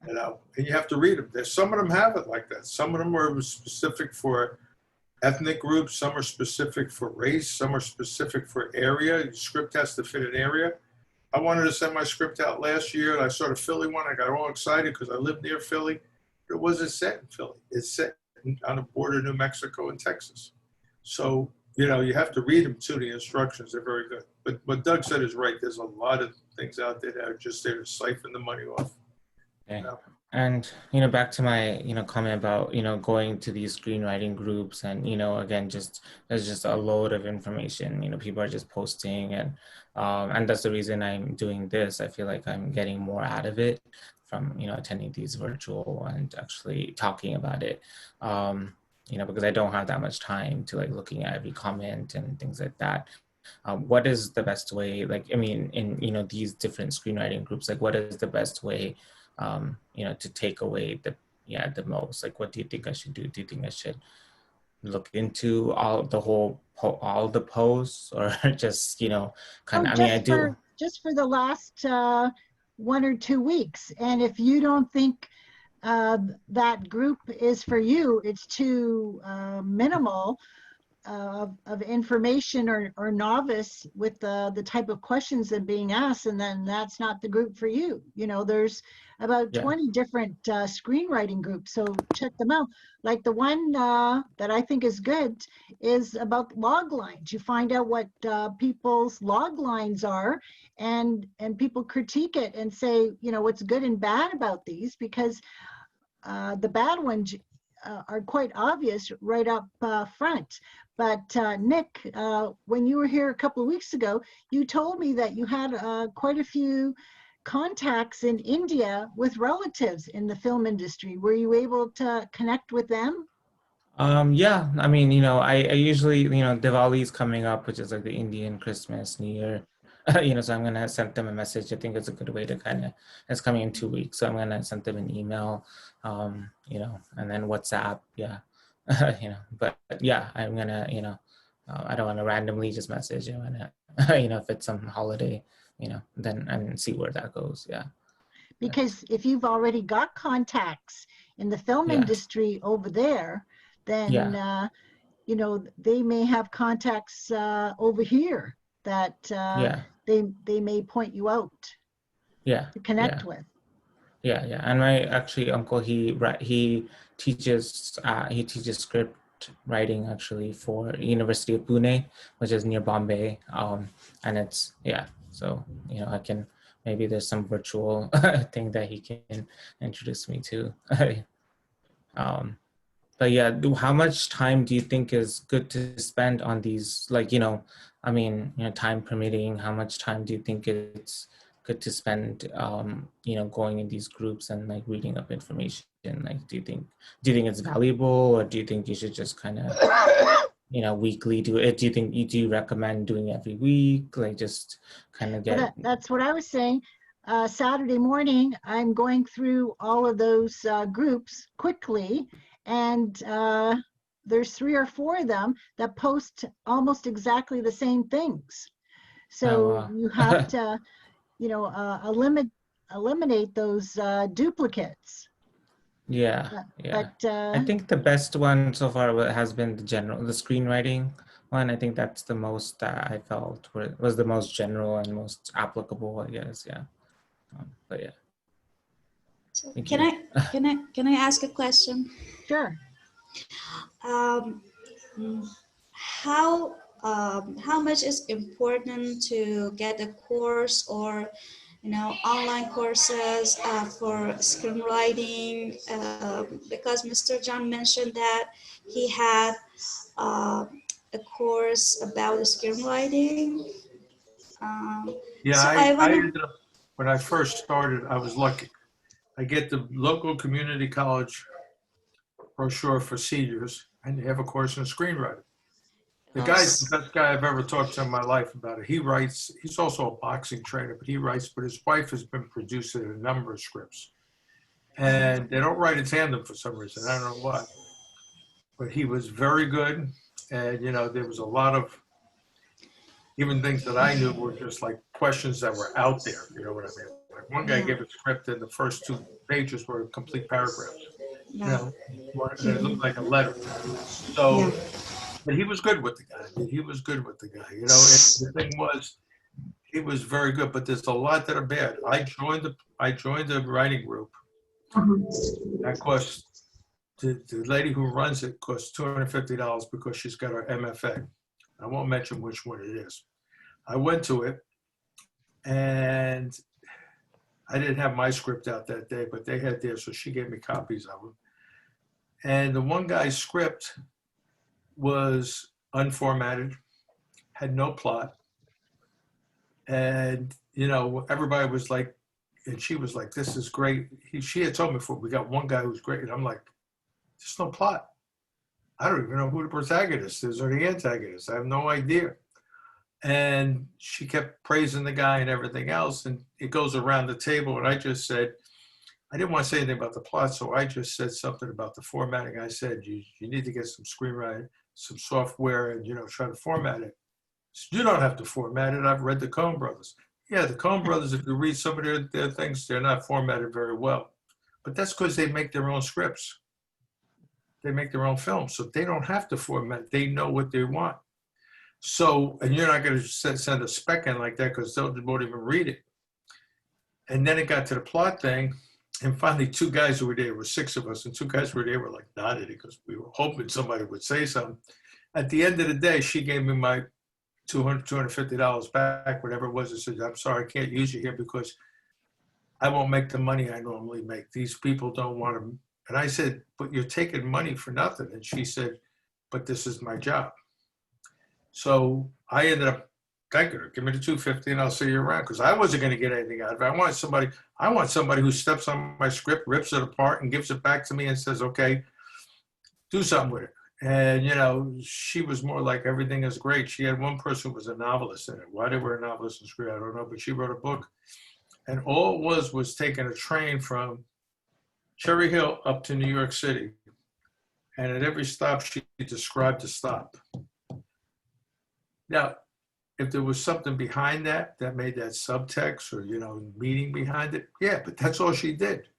Speaker 9: You know, and you have to read them. There's some of them have it like that. Some of them are specific for ethnic groups. Some are specific for race. Some are specific for area. The script has to fit an area. I wanted to send my script out last year, and I saw the Philly one. I got all excited because I live near Philly. It wasn't set in Philly. It's set on the border of New Mexico and Texas. So, you know, you have to read them too. The instructions are very good. But what Doug said is right. There's a lot of things out there that are just there to siphon the money off.
Speaker 10: Okay.
Speaker 9: You know?
Speaker 10: And, you know, back to my, you know, comment about, you know, going to these screenwriting groups and, you know, again, just, there's just a load of information, you know, people are just posting and that's the reason I'm doing this. I feel like I'm getting more out of it from, you know, attending these virtual and actually talking about it, you know, because I don't have that much time to like looking at every comment and things like that. What is the best way, like, I mean, in, you know, these different screenwriting groups, like what is the best way, you know, to take away the most? Like, what do you think I should do? Do you think I should look into all the posts or just, you know, kind of, I mean, I do.
Speaker 1: Just for the last 1 or 2 weeks. And if you don't think that group is for you, it's too minimal of information or novice with the type of questions that are being asked, and then that's not the group for you. You know, there's about 20 different screenwriting groups, so check them out. Like the one that I think is good is about log lines. You find out what people's log lines are, and people critique it and say, you know, what's good and bad about these, because the bad ones are quite obvious right up front. But Nick, when you were here a couple of weeks ago, you told me that you had quite a few contacts in India with relatives in the film industry. Were you able to connect with them?
Speaker 10: Yeah, I mean, you know, I usually, you know, Diwali is coming up, which is like the Indian Christmas, New Year, you know, so I'm going to send them a message. I think it's a good way to kind of, it's coming in 2 weeks. So I'm going to send them an email, you know, and then WhatsApp. Yeah. You know, but yeah, I'm going to, you know, I don't want to randomly just message you and, you know, if it's some holiday, you know, then and see where that goes. Yeah.
Speaker 1: Because if you've already got contacts in the film industry over there, then, you know, they may have contacts over here that they may point you out to connect with.
Speaker 10: Yeah, and my actually uncle, he teaches script writing actually for University of Pune, which is near Bombay, and it's so you know, I can, maybe there's some virtual thing that he can introduce me to. But yeah, how much time do you think is good to spend on these? Like, you know, I mean, you know, time permitting, how much time do you think it's good to spend, you know, going in these groups and like reading up information? Like, do you think it's valuable, or do you think you should just kind of, you know, weekly do it? Do you recommend doing every week? Like, just kind of get.
Speaker 1: Well, that's what I was saying. Saturday morning, I'm going through all of those groups quickly. And there's 3 or 4 of them that post almost exactly the same things. So you have to, you know, eliminate those duplicates.
Speaker 10: Yeah.
Speaker 1: But
Speaker 10: I think the best one so far has been the screenwriting one. I think that's the most that I felt was the most general and most applicable, I guess. Yeah. But yeah.
Speaker 13: So can I ask a question?
Speaker 1: Sure.
Speaker 13: How much is important to get a course or, you know, online courses for screenwriting? Because Mr. John mentioned that he had a course about the screenwriting.
Speaker 9: Yeah,
Speaker 13: So
Speaker 9: I
Speaker 13: wanna,
Speaker 9: ended up, when I first started, I was lucky. I get the local community college brochure for seniors, and they have a course in screenwriting. The guy's the best guy I've ever talked to in my life about it. He writes, he's also a boxing trainer, but he writes, but his wife has been producing a number of scripts. And they don't write in tandem for some reason. I don't know why. But he was very good. And, you know, there was a lot of, even things that I knew were just like questions that were out there. You know what I mean? Like one guy gave a script and the first 2 pages were complete paragraphs. You know, and it looked like a letter. So, but he was good with the guy. I mean, he was good with the guy. You know, and the thing was, he was very good. But there's a lot that are bad. I joined the writing group. That cost the lady who runs it costs $250 because she's got her MFA. I won't mention which one it is. I went to it, and I didn't have my script out that day, but they had theirs, so she gave me copies of them. And the one guy's script was unformatted, had no plot. And, you know, everybody was like, and she was like, this is great. She had told me before, we got one guy who's great. And I'm like, there's no plot. I don't even know who the protagonist is or the antagonist. I have no idea. And she kept praising the guy and everything else. And it goes around the table. And I just said, I didn't want to say anything about the plot. So I just said something about the formatting. I said, you need to get some screenwriting, some software, and, you know, try to format it. So you don't have to format it. I've read the Coen Brothers. Yeah, the Coen Brothers, if you read some of their things, they're not formatted very well. But that's because they make their own scripts. They make their own films. So they don't have to format. They know what they want. So, and you're not going to send a spec in like that because they won't even read it. And then it got to the plot thing. And finally, 2 guys who were there, were 6 of us, and 2 guys who were there were like nodded because we were hoping somebody would say something. At the end of the day, she gave me my $250 back, whatever it was. I said, I'm sorry, I can't use you here because I won't make the money I normally make. These people don't want to. And I said, but you're taking money for nothing. And she said, but this is my job. So I ended up thanking her, give me the $250 and I'll see you around. Because I wasn't going to get anything out of it. I want somebody who steps on my script, rips it apart and gives it back to me and says, okay, do something with it. And, you know, she was more like, everything is great. She had one person who was a novelist in it. Why they were a novelist in script, I don't know, but she wrote a book. And all it was taking a train from Cherry Hill up to New York City. And at every stop, she described the stop. Now, if there was something behind that made that subtext or, you know, meaning behind it, yeah, but that's all she did.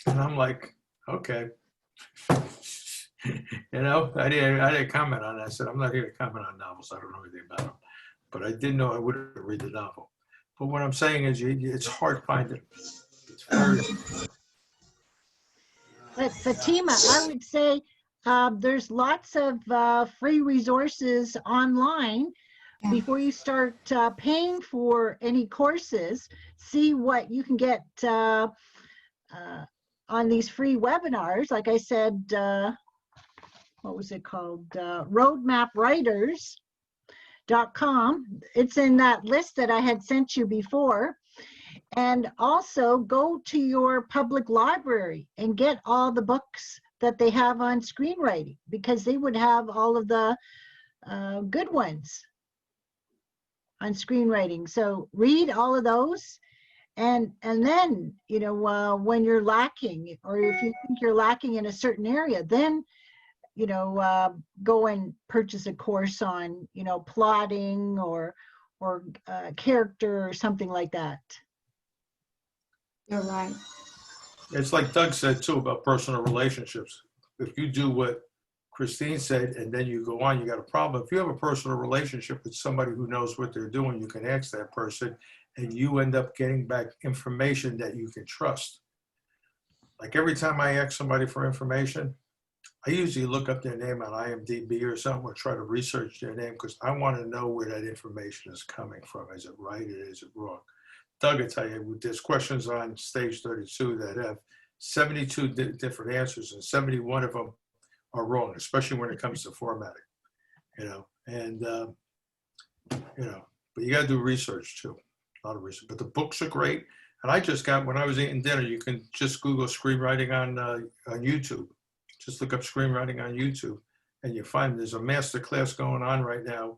Speaker 9: And I'm like, okay. You know, I didn't comment on that. I said, I'm not here to comment on novels. I don't know anything about them. But I did know I wouldn't read the novel. But what I'm saying is it's hard finding. It's very
Speaker 1: But Fatima, I would say there's lots of free resources online. Before you start paying for any courses, see what you can get on these free webinars. Like I said, what was it called? roadmapwriters.com. It's in that list that I had sent you before. And also go to your public library and get all the books that they have on screenwriting, because they would have all of the good ones on screenwriting. So read all of those. And then, you know, when you're lacking, or if you think you're lacking in a certain area, then, you know, go and purchase a course on, you know, plotting or character or something like that.
Speaker 13: You're right.
Speaker 9: It's like Doug said too about personal relationships. If you do what Christine said and then you go on, you got a problem. If you have a personal relationship with somebody who knows what they're doing, you can ask that person and you end up getting back information that you can trust. Like every time I ask somebody for information, I usually look up their name on IMDb or something, or try to research their name, because I want to know where that information is coming from. Is it right or is it wrong? Doug will tell you, there's questions on Stage 32 that have 72 different answers, and 71 of them are wrong, especially when it comes to formatting, you know. And, you know, But you got to do research too, a lot of research. But the books are great. And I just got, when I was eating dinner, you can just Google screenwriting on YouTube. Just look up screenwriting on YouTube, and you find there's a master class going on right now.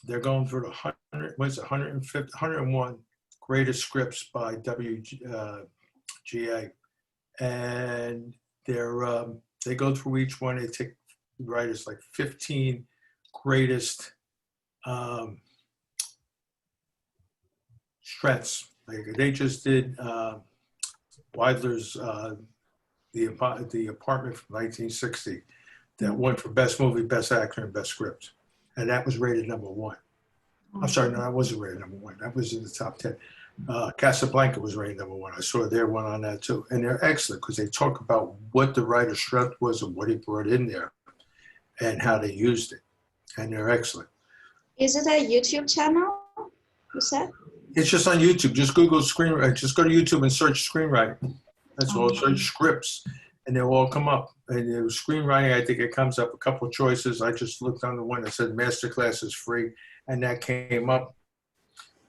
Speaker 9: They're going through the 101 greatest scripts by WGA, and they go through each one. They take writers like 15 greatest strengths. Like they just did Weidler's the Apartment from 1960, that won for best movie, best actor, and best script, and that was rated #1. I'm sorry, no, that wasn't rated #1. That was in the top 10. Casablanca was rated #1. I saw their one on that too, and they're excellent because they talk about what the writer's strength was and what he brought in there, and how they used it, and they're excellent.
Speaker 13: Is it a YouTube channel, you said?
Speaker 9: It's just on YouTube. Just Google screenwriting. Just go to YouTube and search screenwriting. That's all. Search scripts, and they'll all come up. And it was screenwriting, I think it comes up a couple of choices. I just looked on the one that said Masterclass is free, and that came up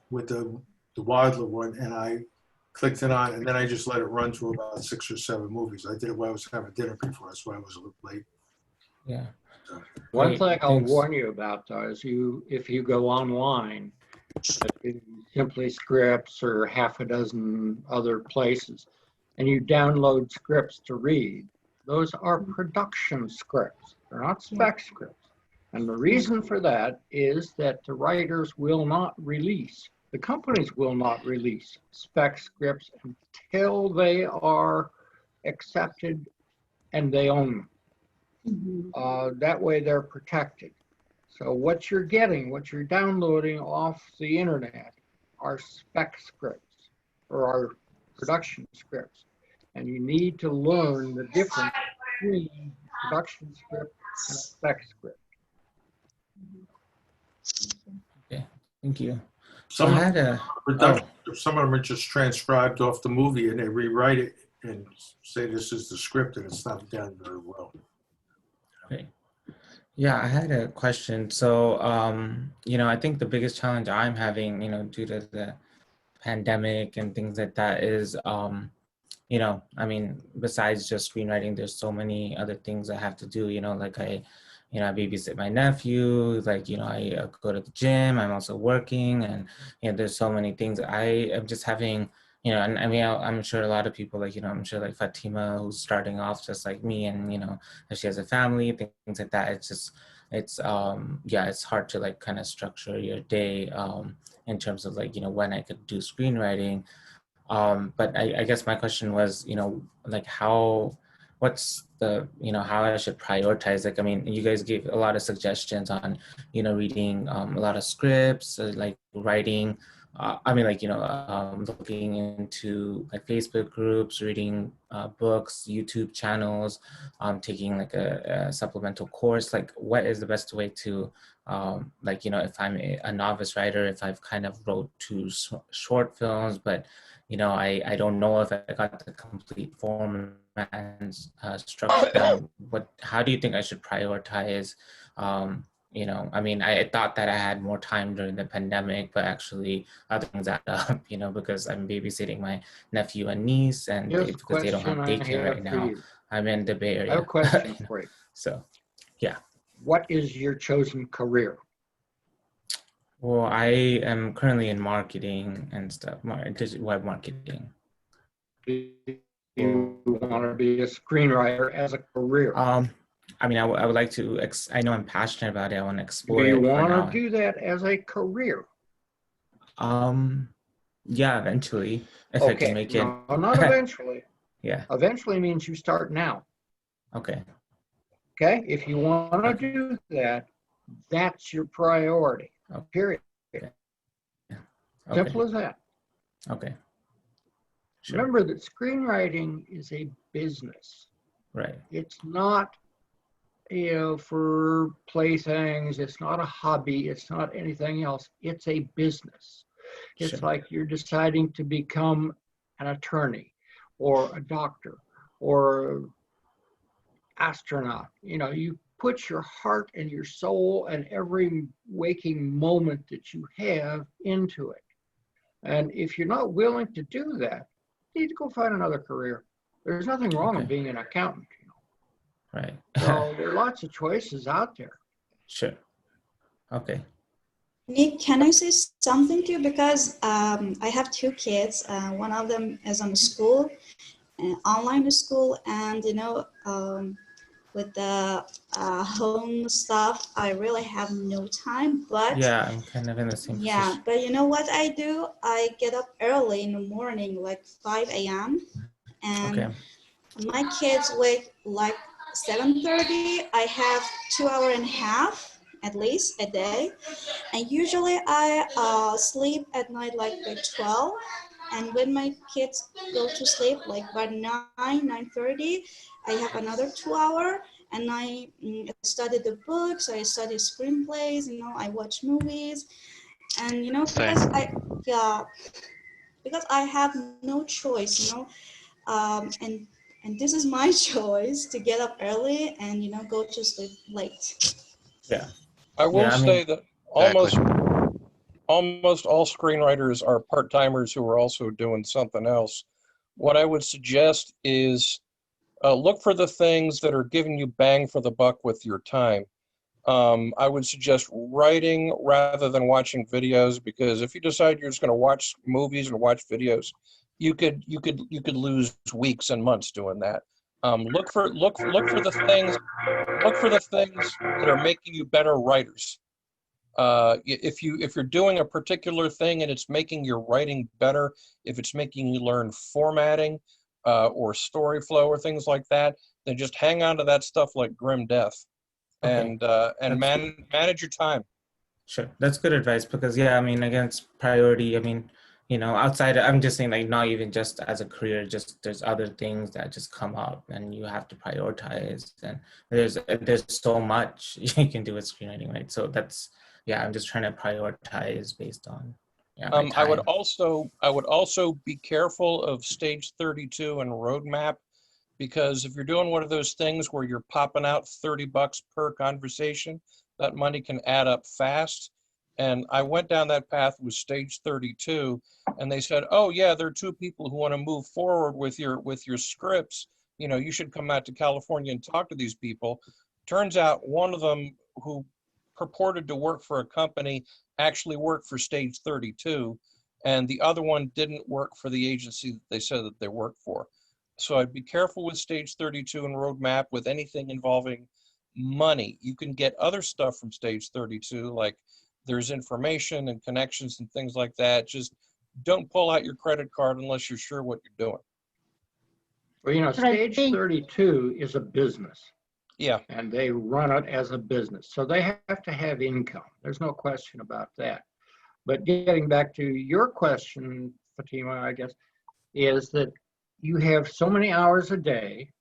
Speaker 9: with the Wilder one, and I clicked it on, and then I just let it run through about 6 or 7 movies. I did it while I was having dinner before. That's why I was a little late.
Speaker 10: Yeah.
Speaker 9: So.
Speaker 11: One thing I'll warn you about, though, is if you go online, Simply Scripts or half a dozen other places, and you download scripts to read, those are production scripts. They're not spec scripts. And the reason for that is that the writers will not release, the companies will not release spec scripts until they are accepted and they own them. That way they're protected. So what you're getting, what you're downloading off the internet are spec scripts or are production scripts. And you need to learn the difference between production script and a spec script.
Speaker 10: Okay, thank you.
Speaker 9: Some
Speaker 10: I had a
Speaker 9: some of them are just transcribed off the movie, and they rewrite it and say this is the script, and it's not done very well.
Speaker 10: Okay. Yeah, I had a question. So, I think the biggest challenge I'm having, due to the pandemic and things like that is, besides just screenwriting, there's so many other things I have to do, like I babysit my nephew, I go to the gym, I'm also working, and, there's so many things. I am just having, I'm sure a lot of people, I'm sure like Fatima, who's starting off just like me, and, if she has a family, things like that, it's hard to kind of structure your day in terms of when I could do screenwriting. But I guess my question was, what's the, how I should prioritize? You guys gave a lot of suggestions on, reading a lot of scripts, writing, looking into Facebook groups, reading books, YouTube channels, taking a supplemental course. What is the best way to, if I'm a novice writer, if I've kind of wrote 2 short films, but I don't know if I got the complete format and structure. How do you think I should prioritize? I thought that I had more time during the pandemic, but actually other things add up, because I'm babysitting my nephew and niece, and because they don't have daycare right now. I'm in the Bay Area.
Speaker 11: I have a question for you.
Speaker 10: So, yeah.
Speaker 11: What is your chosen career?
Speaker 10: Well, I am currently in marketing and stuff, web marketing.
Speaker 11: Do you want to be a screenwriter as a career?
Speaker 10: I would like to, I know I'm passionate about it. I want to explore it.
Speaker 11: Do you want to do that as a career?
Speaker 10: Yeah, eventually, if I can make it.
Speaker 11: No, not eventually.
Speaker 10: Yeah.
Speaker 11: Eventually means you start now.
Speaker 10: Okay.
Speaker 11: Okay, if you want to do that, that's your priority. Period.
Speaker 10: Okay.
Speaker 11: Simple as that.
Speaker 10: Okay. Sure.
Speaker 11: Remember that screenwriting is a business.
Speaker 10: Right.
Speaker 11: It's not, for playthings. It's not a hobby. It's not anything else. It's a business. It's like you're deciding to become an attorney or a doctor or astronaut. You put your heart and your soul and every waking moment that you have into it. And if you're not willing to do that, you need to go find another career. There's nothing wrong with being an accountant, you know.
Speaker 10: Right.
Speaker 11: So there are lots of choices out there.
Speaker 10: Sure. Okay.
Speaker 13: Nick, can I say something to you? Because I have two kids. One of them is on school, online school, and you know, with the home stuff, I really have no time. But
Speaker 10: Yeah, I'm kind of in the same position.
Speaker 13: but you know what I do? I get up early in the morning, like 5 a.m. and
Speaker 10: Okay.
Speaker 13: my kids wake like 7:30. I have 2.5 hours at least a day, and usually I sleep at night like by 12. And when my kids go to sleep, like by 9:30, I have another 2 hours, and I study the books. I study screenplays. You know, I watch movies, and you know, because I have no choice. You know, and this is my choice to get up early and you know go to sleep late.
Speaker 10: Yeah.
Speaker 6: I will
Speaker 10: Yeah, I mean,
Speaker 6: say that almost all screenwriters are part-timers who are also doing something else. What I would suggest is look for the things that are giving you bang for the buck with your time. I would suggest writing rather than watching videos, because if you decide you're just going to watch movies and watch videos, you could lose weeks and months doing that. Look for the things that are making you better writers. If you're doing a particular thing and it's making your writing better, if it's making you learn formatting or story flow or things like that, then just hang on to that stuff like grim death.
Speaker 10: Okay.
Speaker 6: And manage your time.
Speaker 10: Sure, that's good advice, because yeah, I mean, again, it's priority. I mean, you know, outside, I'm just saying, like, not even just as a career, just there's other things that just come up and you have to prioritize, and there's so much you can do with screenwriting, right? So that's, yeah, I'm just trying to prioritize based on, yeah, my time.
Speaker 6: I would also be careful of stage 32 and roadmap, because if you're doing one of those things where you're popping out $30 per conversation, that money can add up fast. And I went down that path with stage 32, and they said, oh yeah, there are two people who want to move forward with your scripts. You know, you should come out to California and talk to these people. Turns out one of them, who purported to work for a company, actually worked for stage 32, and the other one didn't work for the agency that they said that they worked for. So I'd be careful with stage 32 and roadmap with anything involving money. You can get other stuff from stage 32, like there's information and connections and things like that. Just don't pull out your credit card unless you're sure what you're doing.
Speaker 11: Well, you know, stage 32 is a business.
Speaker 6: Yeah.
Speaker 11: And they run it as a business. So they have to have income. There's no question about that. But getting back to your question, Fatima, I guess, is that you have so many hours a day.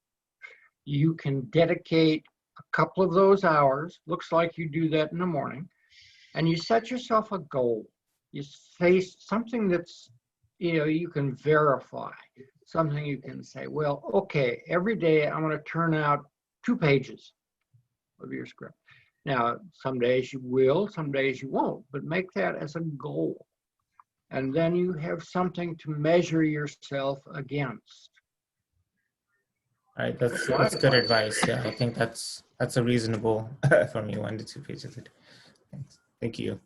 Speaker 11: You can dedicate a couple of those hours. Looks like you do that in the morning. And you set yourself a goal. You face something that's, you know, you can verify. Something you can say, well, okay, every day I'm going to turn out 2 pages of your script. Now, some days you will, some days you won't, but make that as a goal. And then you have something to measure yourself against.
Speaker 10: All right, that's good advice. Yeah, I think that's a reasonable for me, 1 to 2 pages a day. Thanks. Thank you.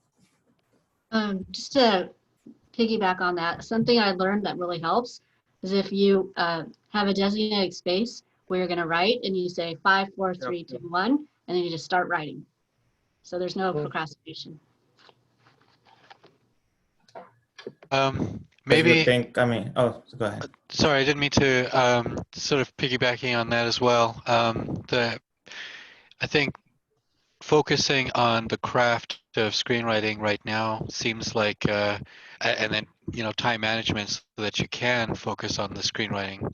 Speaker 12: Just to piggyback on that, something I learned that really helps is if you have a designated space where you're going to write, and you say 5, 4, 3, 2, 1, and then you just start writing. So there's no procrastination.
Speaker 3: Maybe
Speaker 10: think, I mean, oh, go ahead.
Speaker 3: Sorry, I didn't mean to sort of piggybacking on that as well. I think focusing on the craft of screenwriting right now seems like, and then, you know, time management so that you can focus on the screenwriting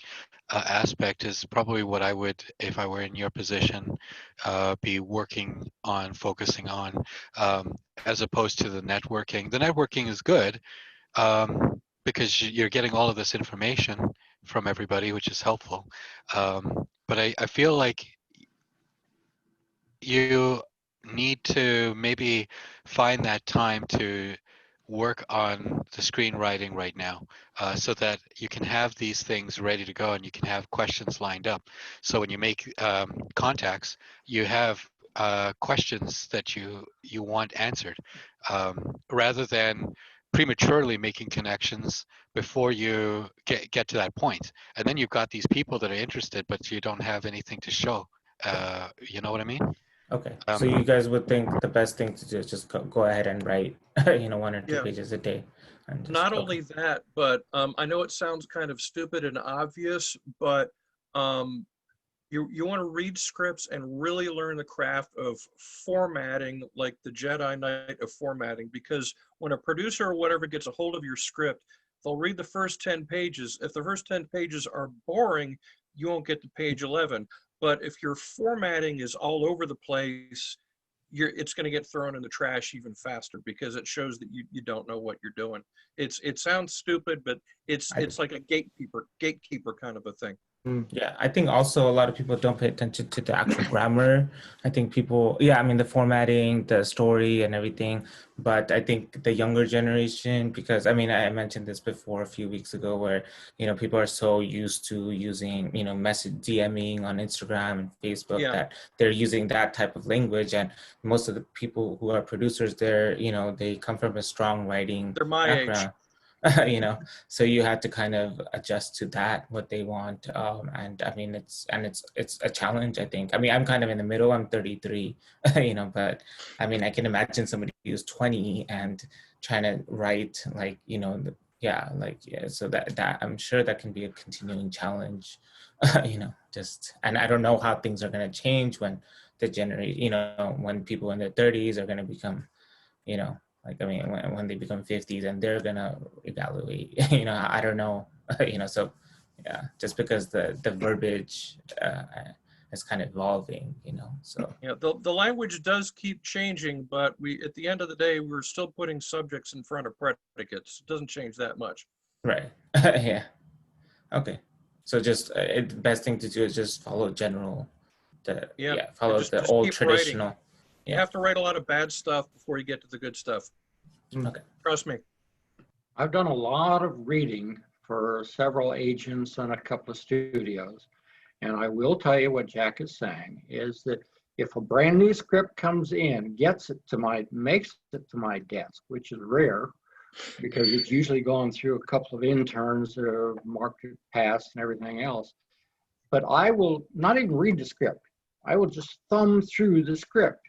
Speaker 3: aspect is probably what I would, if I were in your position, be working on, focusing on, as opposed to the networking. The networking is good because you're getting all of this information from everybody, which is helpful. But I feel like you need to maybe find that time to work on the screenwriting right now, so that you can have these things ready to go and you can have questions lined up. So when you make contacts, you have questions that you want answered, rather than prematurely making connections before you get to that point. And then you've got these people that are interested, but you don't have anything to show. You know what I mean?
Speaker 10: Okay, so you guys would think the best thing to do is just go ahead and write, 1 or 2
Speaker 6: Yeah.
Speaker 10: pages a day. And just,
Speaker 6: Not only that, but I know it sounds kind of stupid and obvious, but you want to read scripts and really learn the craft of formatting, like the Jedi Knight of formatting, because when a producer or whatever gets a hold of your script, they'll read the first 10 pages. If the first 10 pages are boring, you won't get to page 11. But if your formatting is all over the place, it's going to get thrown in the trash even faster, because it shows that you don't know what you're doing. It sounds stupid, but it's like a gatekeeper kind of a thing.
Speaker 10: Yeah, I think also a lot of people don't pay attention to the actual grammar. I think people, yeah, I mean, the formatting, the story and everything, but I think the younger generation, because I mean, I mentioned this before a few weeks ago where, people are so used to using, message DMing on Instagram and Facebook, that they're using that type of language. And most of the people who are producers there, they come from a strong writing
Speaker 6: They're my
Speaker 10: background.
Speaker 6: age.
Speaker 10: So you have to kind of adjust to that, what they want. And I mean, it's a challenge, I think. I mean, I'm kind of in the middle, I'm 33, but I mean, I can imagine somebody who's 20 and trying to write so that I'm sure that can be a continuing challenge, and I don't know how things are going to change when the generation, when people in their 30s are going to become, when they become 50s and they're gonna evaluate, I don't know, so yeah, just because the verbiage is kind of evolving, so.
Speaker 6: Yeah, the language does keep changing, but at the end of the day, we're still putting subjects in front of predicates. It doesn't change that much.
Speaker 10: Right. Yeah. Okay. So just the best thing to do is just follow follow
Speaker 6: just
Speaker 10: the old
Speaker 6: keep
Speaker 10: traditional.
Speaker 6: writing.
Speaker 10: Yeah.
Speaker 6: You have to write a lot of bad stuff before you get to the good stuff.
Speaker 10: Okay.
Speaker 6: Trust me.
Speaker 11: I've done a lot of reading for several agents and a couple of studios. And I will tell you what Jack is saying is that if a brand new script comes in, makes it to my desk, which is rare because it's usually gone through a couple of interns that are marked it passed and everything else. But I will not even read the script. I will just thumb through the script.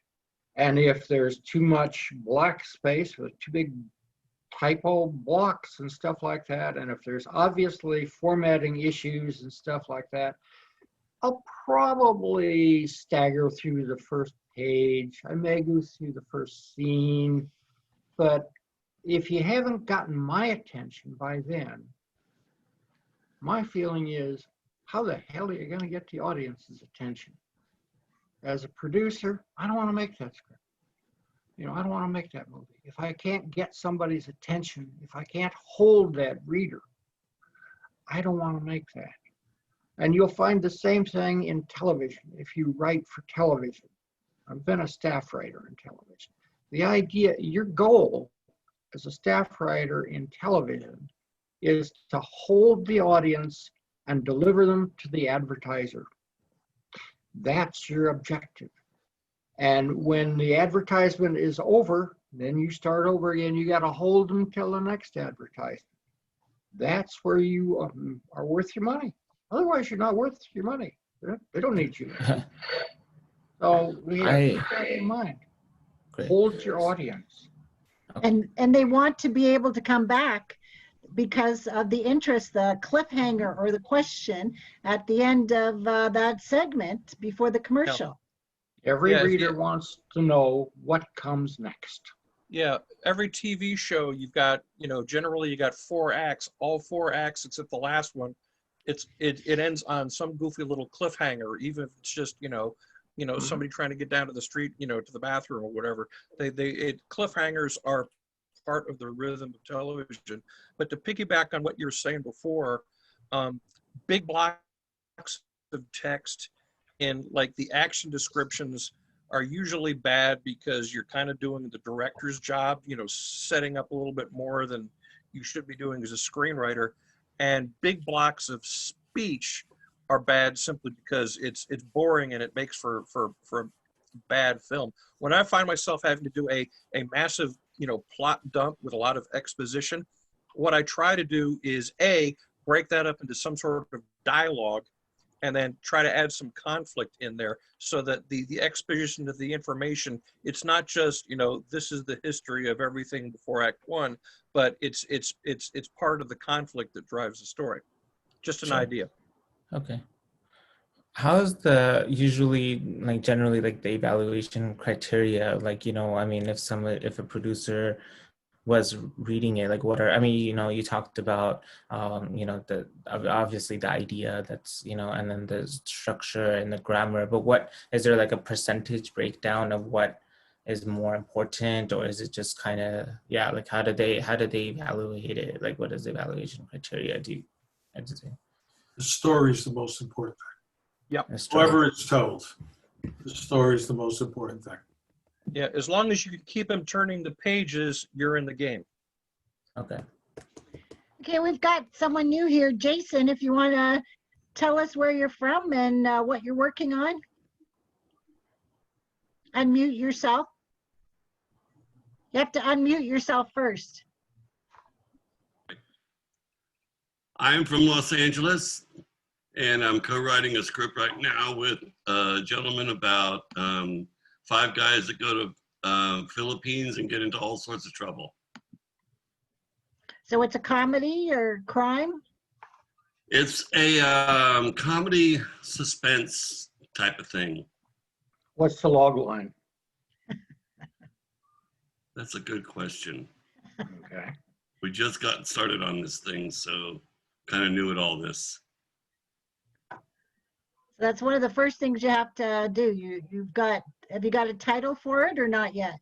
Speaker 11: And if there's too much black space with too big typo blocks and stuff like that, and if there's obviously formatting issues and stuff like that, I'll probably stagger through the first page. I may go through the first scene, but if you haven't gotten my attention by then, my feeling is, how the hell are you going to get the audience's attention? As a producer, I don't want to make that script. I don't want to make that movie. If I can't get somebody's attention, if I can't hold that reader, I don't want to make that. And you'll find the same thing in television. If you write for television, I've been a staff writer in television. The idea, your goal as a staff writer in television is to hold the audience and deliver them to the advertiser. That's your objective. And when the advertisement is over, then you start over again. You got to hold them till the next advertisement. That's where you are worth your money. Otherwise, you're not worth your money. They don't need you. So we have to keep that in mind.
Speaker 10: Great.
Speaker 11: Hold your audience.
Speaker 1: And they want to be able to come back because of the interest, the cliffhanger or the question at the end of that segment before the commercial.
Speaker 11: Every reader wants to know what comes next.
Speaker 6: Yeah, every TV show you've got, generally you got 4 acts, all 4 acts except the last one. It ends on some goofy little cliffhanger, even if it's just, somebody trying to get down to the street, to the bathroom or whatever. Cliffhangers are part of the rhythm of television. But to piggyback on what you were saying before, big blocks of text and like the action descriptions are usually bad because you're kind of doing the director's job, you know, setting up a little bit more than you should be doing as a screenwriter. And big blocks of speech are bad simply because it's boring and it makes for a bad film. When I find myself having to do a massive, you know, plot dump with a lot of exposition, what I try to do is break that up into some sort of dialogue, and then try to add some conflict in there so that the exposition of the information, it's not just, you know, this is the history of everything before Act 1, but it's part of the conflict that drives the story. Just an idea.
Speaker 10: Okay. How's the usually, like, generally, like, the evaluation criteria? Like, you know, I mean, if a producer was reading it, like, what are, I mean, you know, you talked about, you know, obviously the idea that's, you know, and then the structure and the grammar, but what, is there like a percentage breakdown of what is more important, or is it just kind of, yeah, like, how do they evaluate it? Like, what is the evaluation criteria? The
Speaker 9: story is the most important thing.
Speaker 6: Yep.
Speaker 9: However it's told, the story is the most important thing.
Speaker 6: Yeah, as long as you can keep them turning the pages, you're in the game.
Speaker 10: Okay.
Speaker 1: Okay, we've got someone new here. Jason, if you want to tell us where you're from and what you're working on. Unmute yourself. You have to unmute yourself first.
Speaker 14: I'm from Los Angeles, and I'm co-writing a script right now with a gentleman about 5 guys that go to Philippines and get into all sorts of trouble.
Speaker 1: So it's a comedy or crime?
Speaker 14: It's a comedy suspense type of thing.
Speaker 11: What's the log line?
Speaker 14: That's a good question.
Speaker 11: Okay.
Speaker 14: We just got started on this thing, so kind of new at all this.
Speaker 1: So that's one of the first things you have to do. Have you got a title for it or not yet?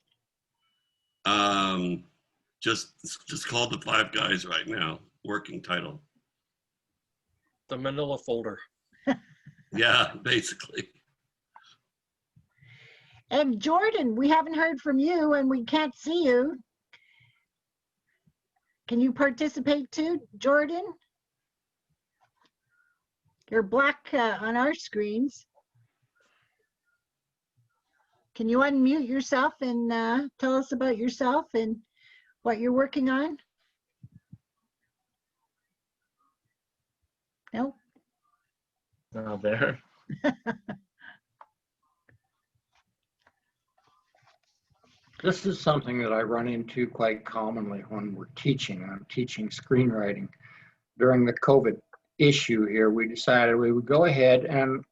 Speaker 14: Just called the 5 guys right now. Working title.
Speaker 6: The Manila folder.
Speaker 14: Yeah, basically.
Speaker 1: And Jordan, we haven't heard from you and we can't see you. Can you participate too, Jordan? You're black on our screens. Can you unmute yourself and tell us about yourself and what you're working on? No?
Speaker 2: Not there.
Speaker 11: This is something that I run into quite commonly when we're teaching. I'm teaching screenwriting. During the COVID issue here, we decided we would go ahead and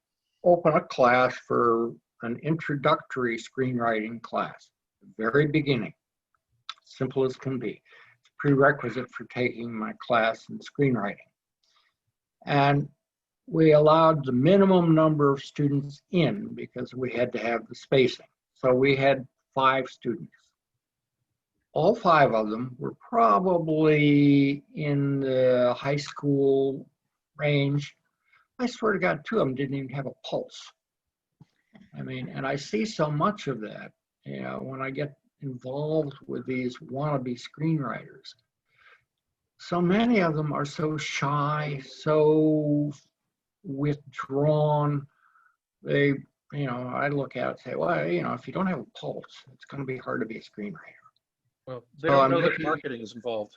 Speaker 11: open a class for an introductory screenwriting class, very beginning, simple as can be. It's a prerequisite for taking my class in screenwriting. And we allowed the minimum number of students in because we had to have the spacing. So we had 5 students. All 5 of them were probably in the high school range. I swear to God, 2 of them didn't even have a pulse. I mean, and I see so much of that, you know, when I get involved with these wannabe screenwriters. So many of them are so shy, so withdrawn. They, you know, I look at it and say, well, you know, if you don't have a pulse, it's going to be hard to be a screenwriter.
Speaker 6: Well, they don't know that marketing is involved.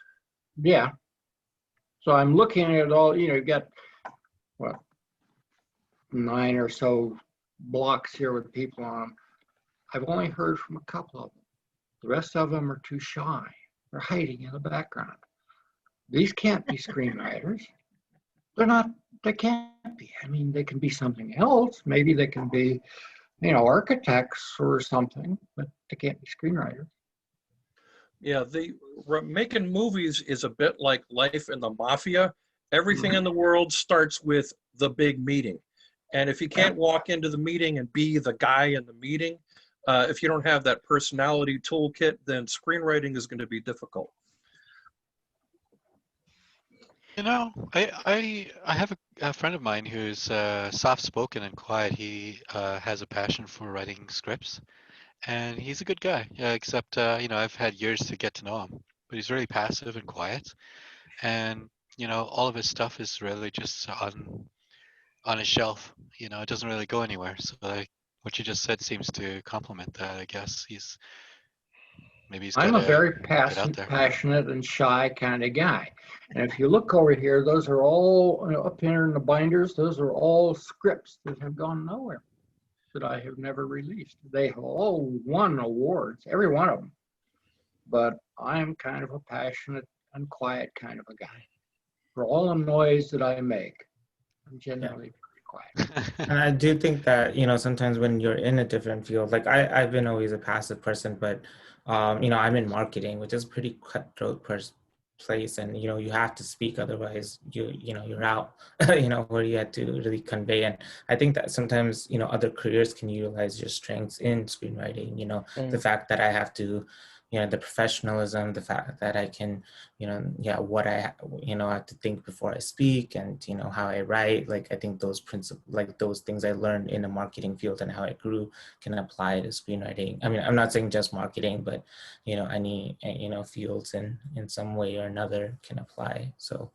Speaker 11: Yeah. So I'm looking at it all, you know, you've got, what, 9 or so blocks here with people on them. I've only heard from a couple of them. The rest of them are too shy. They're hiding in the background. These can't be screenwriters. They're not, they can't be. I mean, they can be something else. Maybe they can be, you know, architects or something, but they can't be screenwriters.
Speaker 6: Yeah, making movies is a bit like life in the mafia. Everything in the world starts with the big meeting. And if you can't walk into the meeting and be the guy in the meeting, if you don't have that personality toolkit, then screenwriting is going to be difficult.
Speaker 3: You know, I have a friend of mine who's soft-spoken and quiet. He has a passion for writing scripts, and he's a good guy. Yeah, except you know, I've had years to get to know him, but he's really passive and quiet, and you know, all of his stuff is really just on his shelf. You know, it doesn't really go anywhere. So like what you just said seems to complement that. I guess maybe he's got
Speaker 11: I'm a
Speaker 3: to
Speaker 11: very
Speaker 3: get out there.
Speaker 11: passionate and shy kind of guy. And if you look over here, those are all, you know, up here in the binders, those are all scripts that have gone nowhere, that I have never released. They have all won awards, every one of them. But I'm kind of a passionate and quiet kind of a guy. For all the noise that I make, I'm generally pretty quiet.
Speaker 10: And I do think that, you know, sometimes when you're in a different field, like I've been always a passive person, but, you know, I'm in marketing, which is a pretty cutthroat place. And, you know, you have to speak, otherwise you know, you're out, you know, where you had to really convey. And I think that sometimes, you know, other careers can utilize your strengths in screenwriting, you know, the fact that I have to, you know, the professionalism, the fact that I can, you know, yeah, what I, you know, I have to think before I speak, and, you know, how I write. Like, I think those principles, like those things I learned in the marketing field and how I grew can apply to screenwriting. I mean, I'm not saying just marketing, but, you know, any, you know, fields in some way or another can apply. So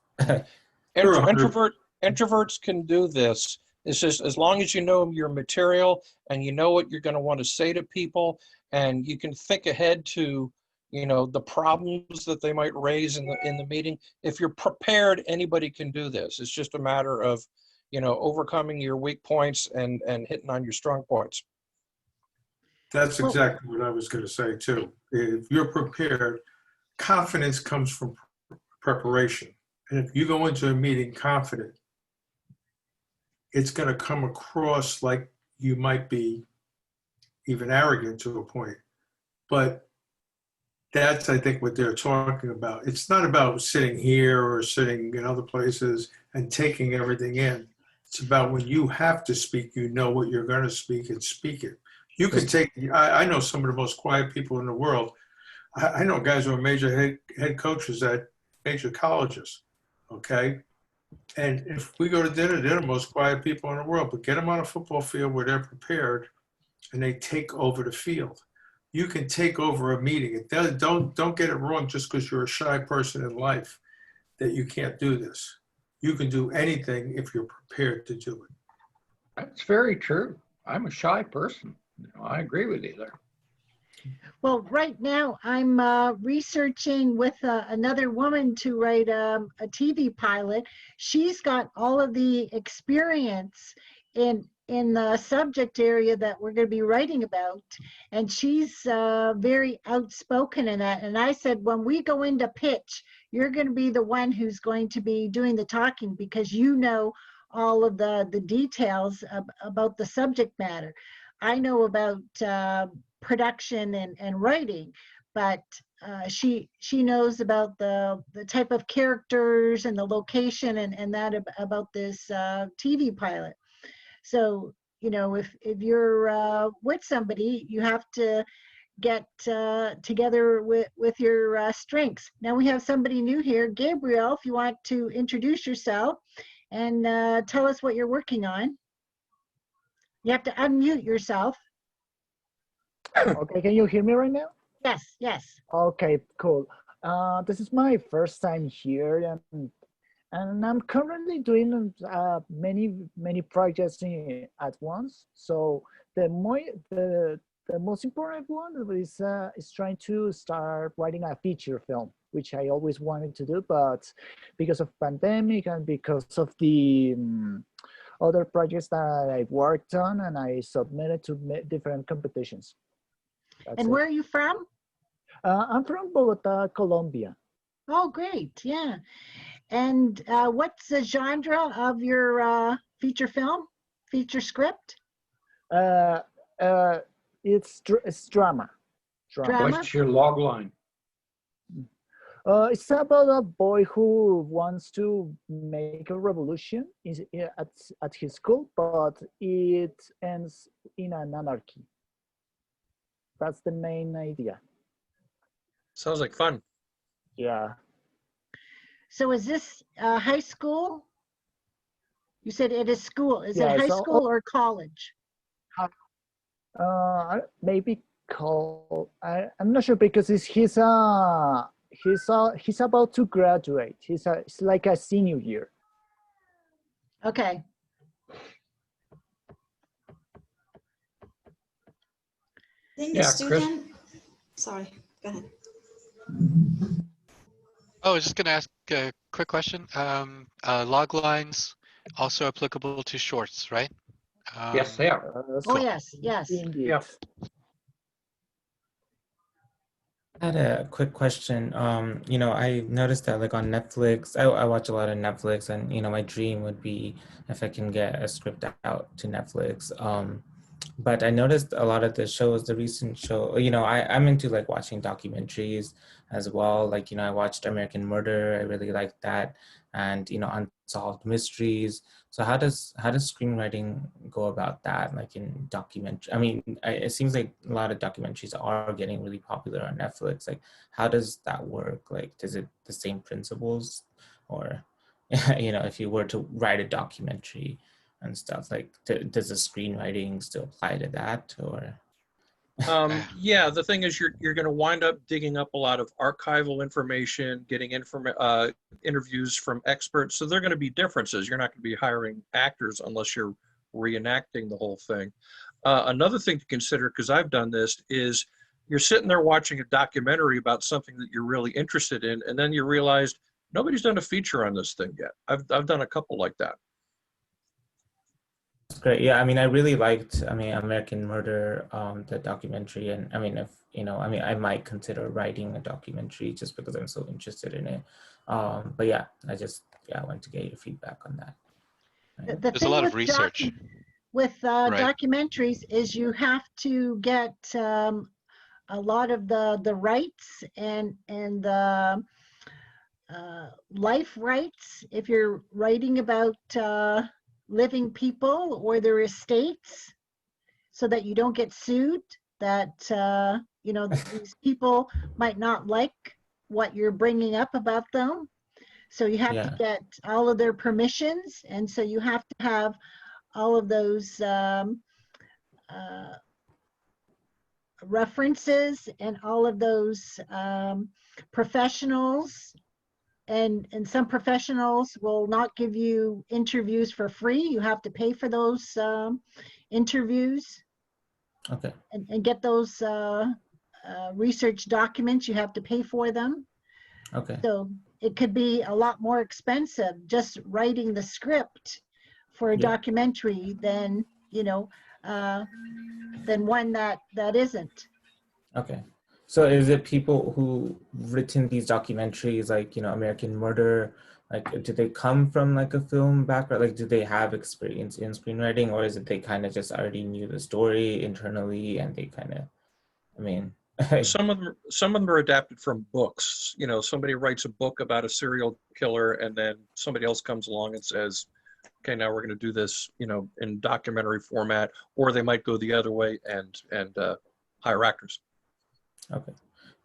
Speaker 11: Introverts can do this. It's just as long as you know your material and you know what you're going to want to say to people, and you can think ahead to, you know, the problems that they might raise in the meeting. If you're prepared, anybody can do this. It's just a matter of, you know, overcoming your weak points and hitting on your strong points.
Speaker 9: That's exactly what I was going to say too. If you're prepared, confidence comes from preparation. And if you go into a meeting confident, it's going to come across like you might be even arrogant to a point. But that's, I think, what they're talking about. It's not about sitting here or sitting in other places and taking everything in. It's about when you have to speak, you know what you're going to speak and speak it. You could take, I know some of the most quiet people in the world. I know guys who are major head coaches at major colleges, okay? And if we go to dinner, they're the most quiet people in the world, but get them on a football field where they're prepared and they take over the field. You can take over a meeting. Don't get it wrong just because you're a shy person in life that you can't do this. You can do anything if you're prepared to do it.
Speaker 11: That's very true. I'm a shy person. You know, I agree with you there.
Speaker 1: Well, right now I'm researching with another woman to write a TV pilot. She's got all of the experience in the subject area that we're going to be writing about, and she's very outspoken in that. And I said, when we go into pitch, you're going to be the one who's going to be doing the talking, because you know all of the details about the subject matter. I know about production and writing, but she knows about the type of characters and the location and that about this TV pilot. So, you know, if you're with somebody, you have to get together with your strengths. Now we have somebody new here. Gabriel, if you want to introduce yourself and tell us what you're working on. You have to unmute yourself.
Speaker 15: Okay, can you hear me right now?
Speaker 1: Yes, yes.
Speaker 15: Okay, cool. This is my first time here, and I'm currently doing many projects at once. So the most important one is trying to start writing a feature film, which I always wanted to do, but because of pandemic and because of the other projects that I worked on, and I submitted to different competitions.
Speaker 1: And where are you from?
Speaker 15: I'm from Bogota, Colombia.
Speaker 1: Oh, great. Yeah. And what's the genre of your feature film, feature script?
Speaker 15: It's drama.
Speaker 11: What's your log line?
Speaker 15: It's about a boy who wants to make a revolution at his school, but it ends in an anarchy. That's the main idea.
Speaker 11: Sounds like fun.
Speaker 15: Yeah.
Speaker 1: So is this high school? You said it is school. Is it
Speaker 15: Yeah,
Speaker 1: high
Speaker 15: so
Speaker 1: school or college?
Speaker 15: maybe call. I'm not sure because he's about to graduate. It's like a senior year.
Speaker 1: Okay.
Speaker 13: I think the
Speaker 6: Yeah, Chris.
Speaker 13: student, sorry, go ahead.
Speaker 3: Oh, I was just going to ask a quick question. Log lines also applicable to shorts, right?
Speaker 6: Yes, they are.
Speaker 1: Oh,
Speaker 3: Cool.
Speaker 1: yes, yes.
Speaker 15: Indeed.
Speaker 6: Yep.
Speaker 10: I had a quick question. You know, I noticed that like on Netflix, I watch a lot of Netflix, and you know, my dream would be if I can get a script out to Netflix. But I noticed a lot of the shows, the recent show, you know, I'm into like watching documentaries as well. Like, you know, I watched American Murder. I really liked that. And, you know, Unsolved Mysteries. So how does screenwriting go about that? Like in documentary, I mean, it seems like a lot of documentaries are getting really popular on Netflix. Like, how does that work? Like, is it the same principles, or, you know, if you were to write a documentary and stuff, like, does the screenwriting still apply to that, or?
Speaker 6: Yeah, the thing is, you're going to wind up digging up a lot of archival information, getting interviews from experts. So there are going to be differences. You're not going to be hiring actors unless you're reenacting the whole thing. Another thing to consider, because I've done this, is you're sitting there watching a documentary about something that you're really interested in, and then you realize nobody's done a feature on this thing yet. I've done a couple like that.
Speaker 10: That's great. Yeah, I mean, I really liked, I mean, American Murder, the documentary, and I mean, if, you know, I mean, I might consider writing a documentary just because I'm so interested in it. But yeah, I want to get your feedback on that. Right?
Speaker 3: There's a lot of research.
Speaker 1: With
Speaker 3: Right.
Speaker 1: documentaries is you have to get a lot of the rights and the life rights if you're writing about living people or their estates, so that you don't get sued, that you know, these people might not like what you're bringing up about them. So you have to get all of their permissions, and so you have to have all of those references and all of those professionals. And some professionals will not give you interviews for free. You have to pay for those interviews.
Speaker 10: Okay.
Speaker 1: And get those research documents. You have to pay for them.
Speaker 10: Okay.
Speaker 1: So it could be a lot more expensive just writing the script for a documentary than, you know, than one that isn't.
Speaker 10: Okay. So is it people who written these documentaries, like, you know, American Murder, like, do they come from like a film background? Like, do they have experience in screenwriting, or is it they kind of just already knew the story internally and they kind of, I mean.
Speaker 6: Some of them are adapted from books. You know, somebody writes a book about a serial killer, and then somebody else comes along and says, okay, now we're going to do this, you know, in documentary format, or they might go the other way and hire actors.
Speaker 10: Okay.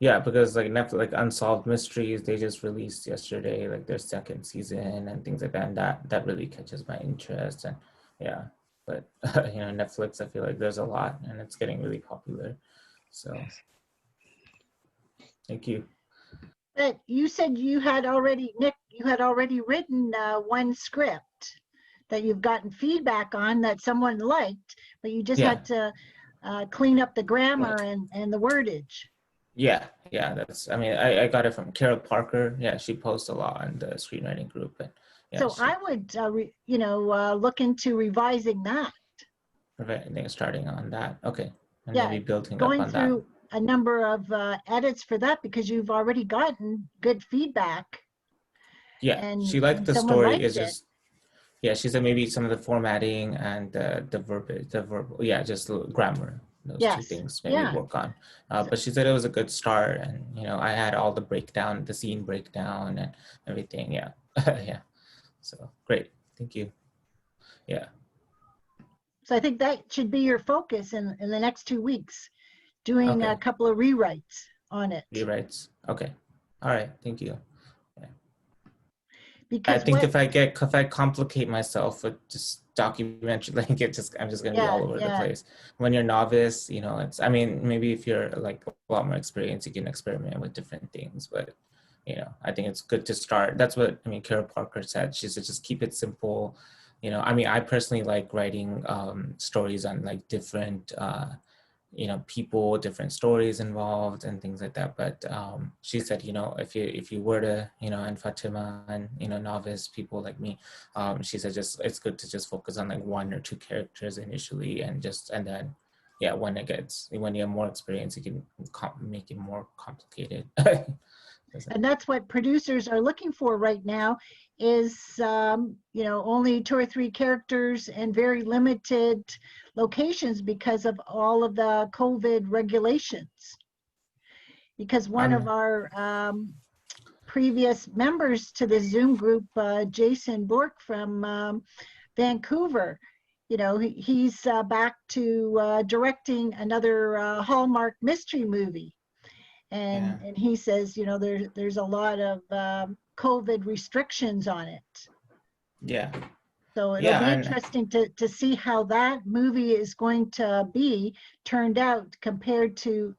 Speaker 10: Yeah, because like Netflix, like Unsolved Mysteries, they just released yesterday, like their second season and things like that. And that really catches my interest. And yeah, but you know, Netflix, I feel like there's a lot and it's getting really popular. So thank you.
Speaker 1: But you said you had already, Nick, you had already written one script that you've gotten feedback on that someone liked, but you just had to clean up the grammar and the wordage.
Speaker 10: Yeah, that's, I mean, I got it from Carol Parker. Yeah, she posts a lot on the screenwriting group. And yeah,
Speaker 1: so I would, you know, look into revising that.
Speaker 10: Starting on that. Okay. And
Speaker 1: yeah,
Speaker 10: maybe building
Speaker 1: going
Speaker 10: up on
Speaker 1: through a number of edits for that, because you've already gotten good feedback.
Speaker 10: Yeah,
Speaker 1: and
Speaker 10: she liked the
Speaker 1: someone
Speaker 10: story.
Speaker 1: liked
Speaker 10: It's just, yeah, she said maybe some of the formatting and the verbal, yeah, just grammar. Those two things maybe work on. But she said it was a good start, and you know, I had all the breakdown, the scene breakdown and everything. Yeah. Yeah. So great. Thank you. Yeah.
Speaker 1: So I think that should be your focus in the next 2 weeks, doing a couple of rewrites on it.
Speaker 10: Rewrites. Okay. All right. Thank you. I
Speaker 1: because
Speaker 10: think
Speaker 1: what,
Speaker 10: if I complicate myself with just documentary, like I'm just gonna be all over the place. When you're novice, you know, I mean, maybe if you're like a lot more experienced, you can experiment with different things, but you know, I think it's good to start. That's what, I mean, Kara Parker said. She said, just keep it simple. You know, I mean, I personally like writing stories on like different, you know, people, different stories involved and things like that. But she said, you know, if you were to, you know, and Fatima and, you know, novice people like me, she said just it's good to just focus on like 1 or 2 characters initially, and then yeah, when you have more experience, you can make it more complicated.
Speaker 1: and that's what producers are looking for right now is, you know, only 2 or 3 characters and very limited locations because of all of the COVID regulations. Because one of our previous members to the Zoom group, Jason Bork from Vancouver, you know, he's back to directing another Hallmark mystery movie. And he says, you know, there's a lot of COVID restrictions on it.
Speaker 10: Yeah.
Speaker 1: So it'll be interesting to see how that movie is going to be turned out compared to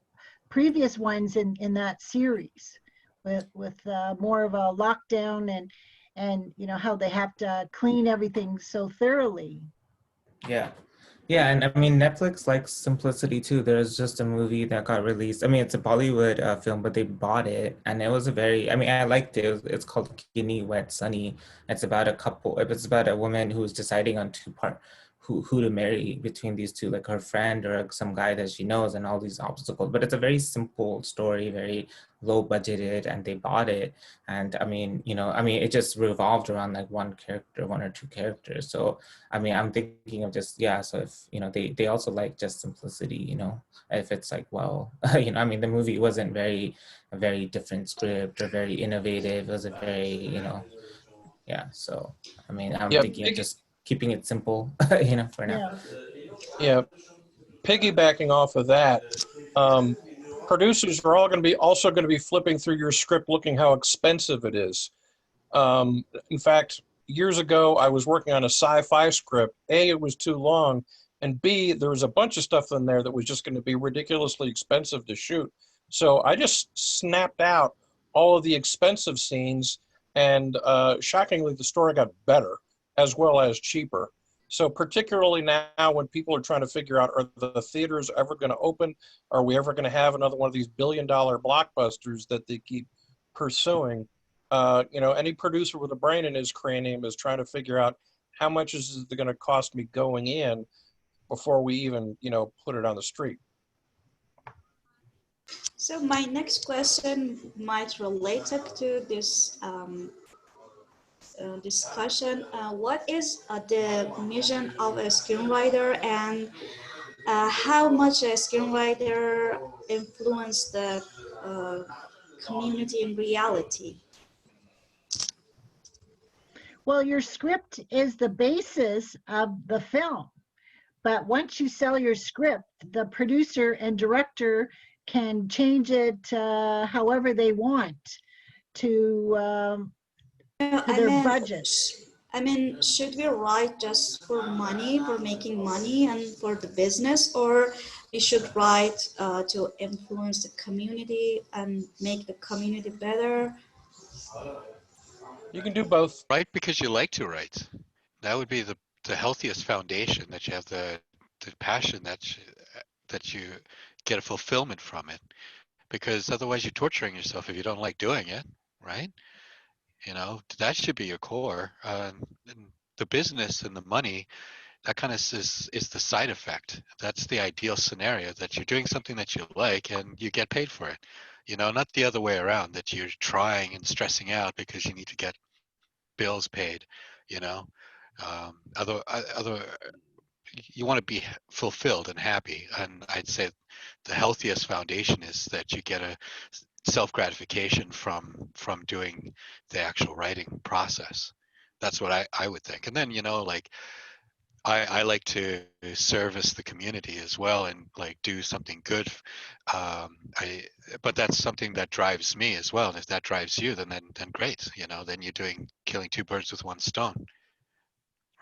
Speaker 1: previous ones in that series, with more of a lockdown and you know how they have to clean everything so thoroughly.
Speaker 10: Yeah. Yeah, and I mean, Netflix likes simplicity too. There's just a movie that got released. I mean, it's a Bollywood film, but they bought it, and it was a very, I mean, I liked it. It's called Skinny Wet Sunny. It's about a couple, it's about a woman who's deciding on who to marry between these two, like her friend or some guy that she knows, and all these obstacles. But it's a very simple story, very low budgeted, and they bought it. And I mean, you know, I mean, it just revolved around like 1 or 2 characters. So I mean, I'm thinking of just, yeah, so if, you know, they also like just simplicity, you know, if it's like, well, you know, I mean, the movie wasn't a very different script or very innovative. It was a very, you know, yeah. So, I mean, I'm thinking of just keeping it simple, you know, for now.
Speaker 6: Yeah. Piggybacking off of that, producers are all going to be also going to be flipping through your script looking how expensive it is. In fact, years ago, I was working on a sci-fi script. A, it was too long, and B, there was a bunch of stuff in there that was just going to be ridiculously expensive to shoot. So I just snapped out all of the expensive scenes, and shockingly, the story got better as well as cheaper. So particularly now when people are trying to figure out, are the theaters ever going to open? Are we ever going to have another one of these billion-dollar blockbusters that they keep pursuing? You know, any producer with a brain in his cranium is trying to figure out how much is it going to cost me going in before we even, you know, put it on the street.
Speaker 13: So my next question might relate to this discussion. What is the mission of a screenwriter, and how much a screenwriter influence the community in reality?
Speaker 1: Well, your script is the basis of the film, but once you sell your script, the producer and director can change it however they want to their budget.
Speaker 13: I mean, should we write just for money, for making money and for the business, or we should write to influence the community and make the community better?
Speaker 6: You can do both.
Speaker 3: Write because you like to write. That would be the healthiest foundation, that you have the passion that you get a fulfillment from it. Because otherwise you're torturing yourself if you don't like doing it, right? You know, that should be your core. And the business and the money, that kind of is the side effect. That's the ideal scenario, that you're doing something that you like and you get paid for it. You know, not the other way around, that you're trying and stressing out because you need to get bills paid, you know. Other you want to be fulfilled and happy, and I'd say the healthiest foundation is that you get a self-gratification from doing the actual writing process. That's what I would think. And then, you know, like I like to service the community as well and like do something good. But that's something that drives me as well. And if that drives you, then great. You know, then you're killing two birds with one stone,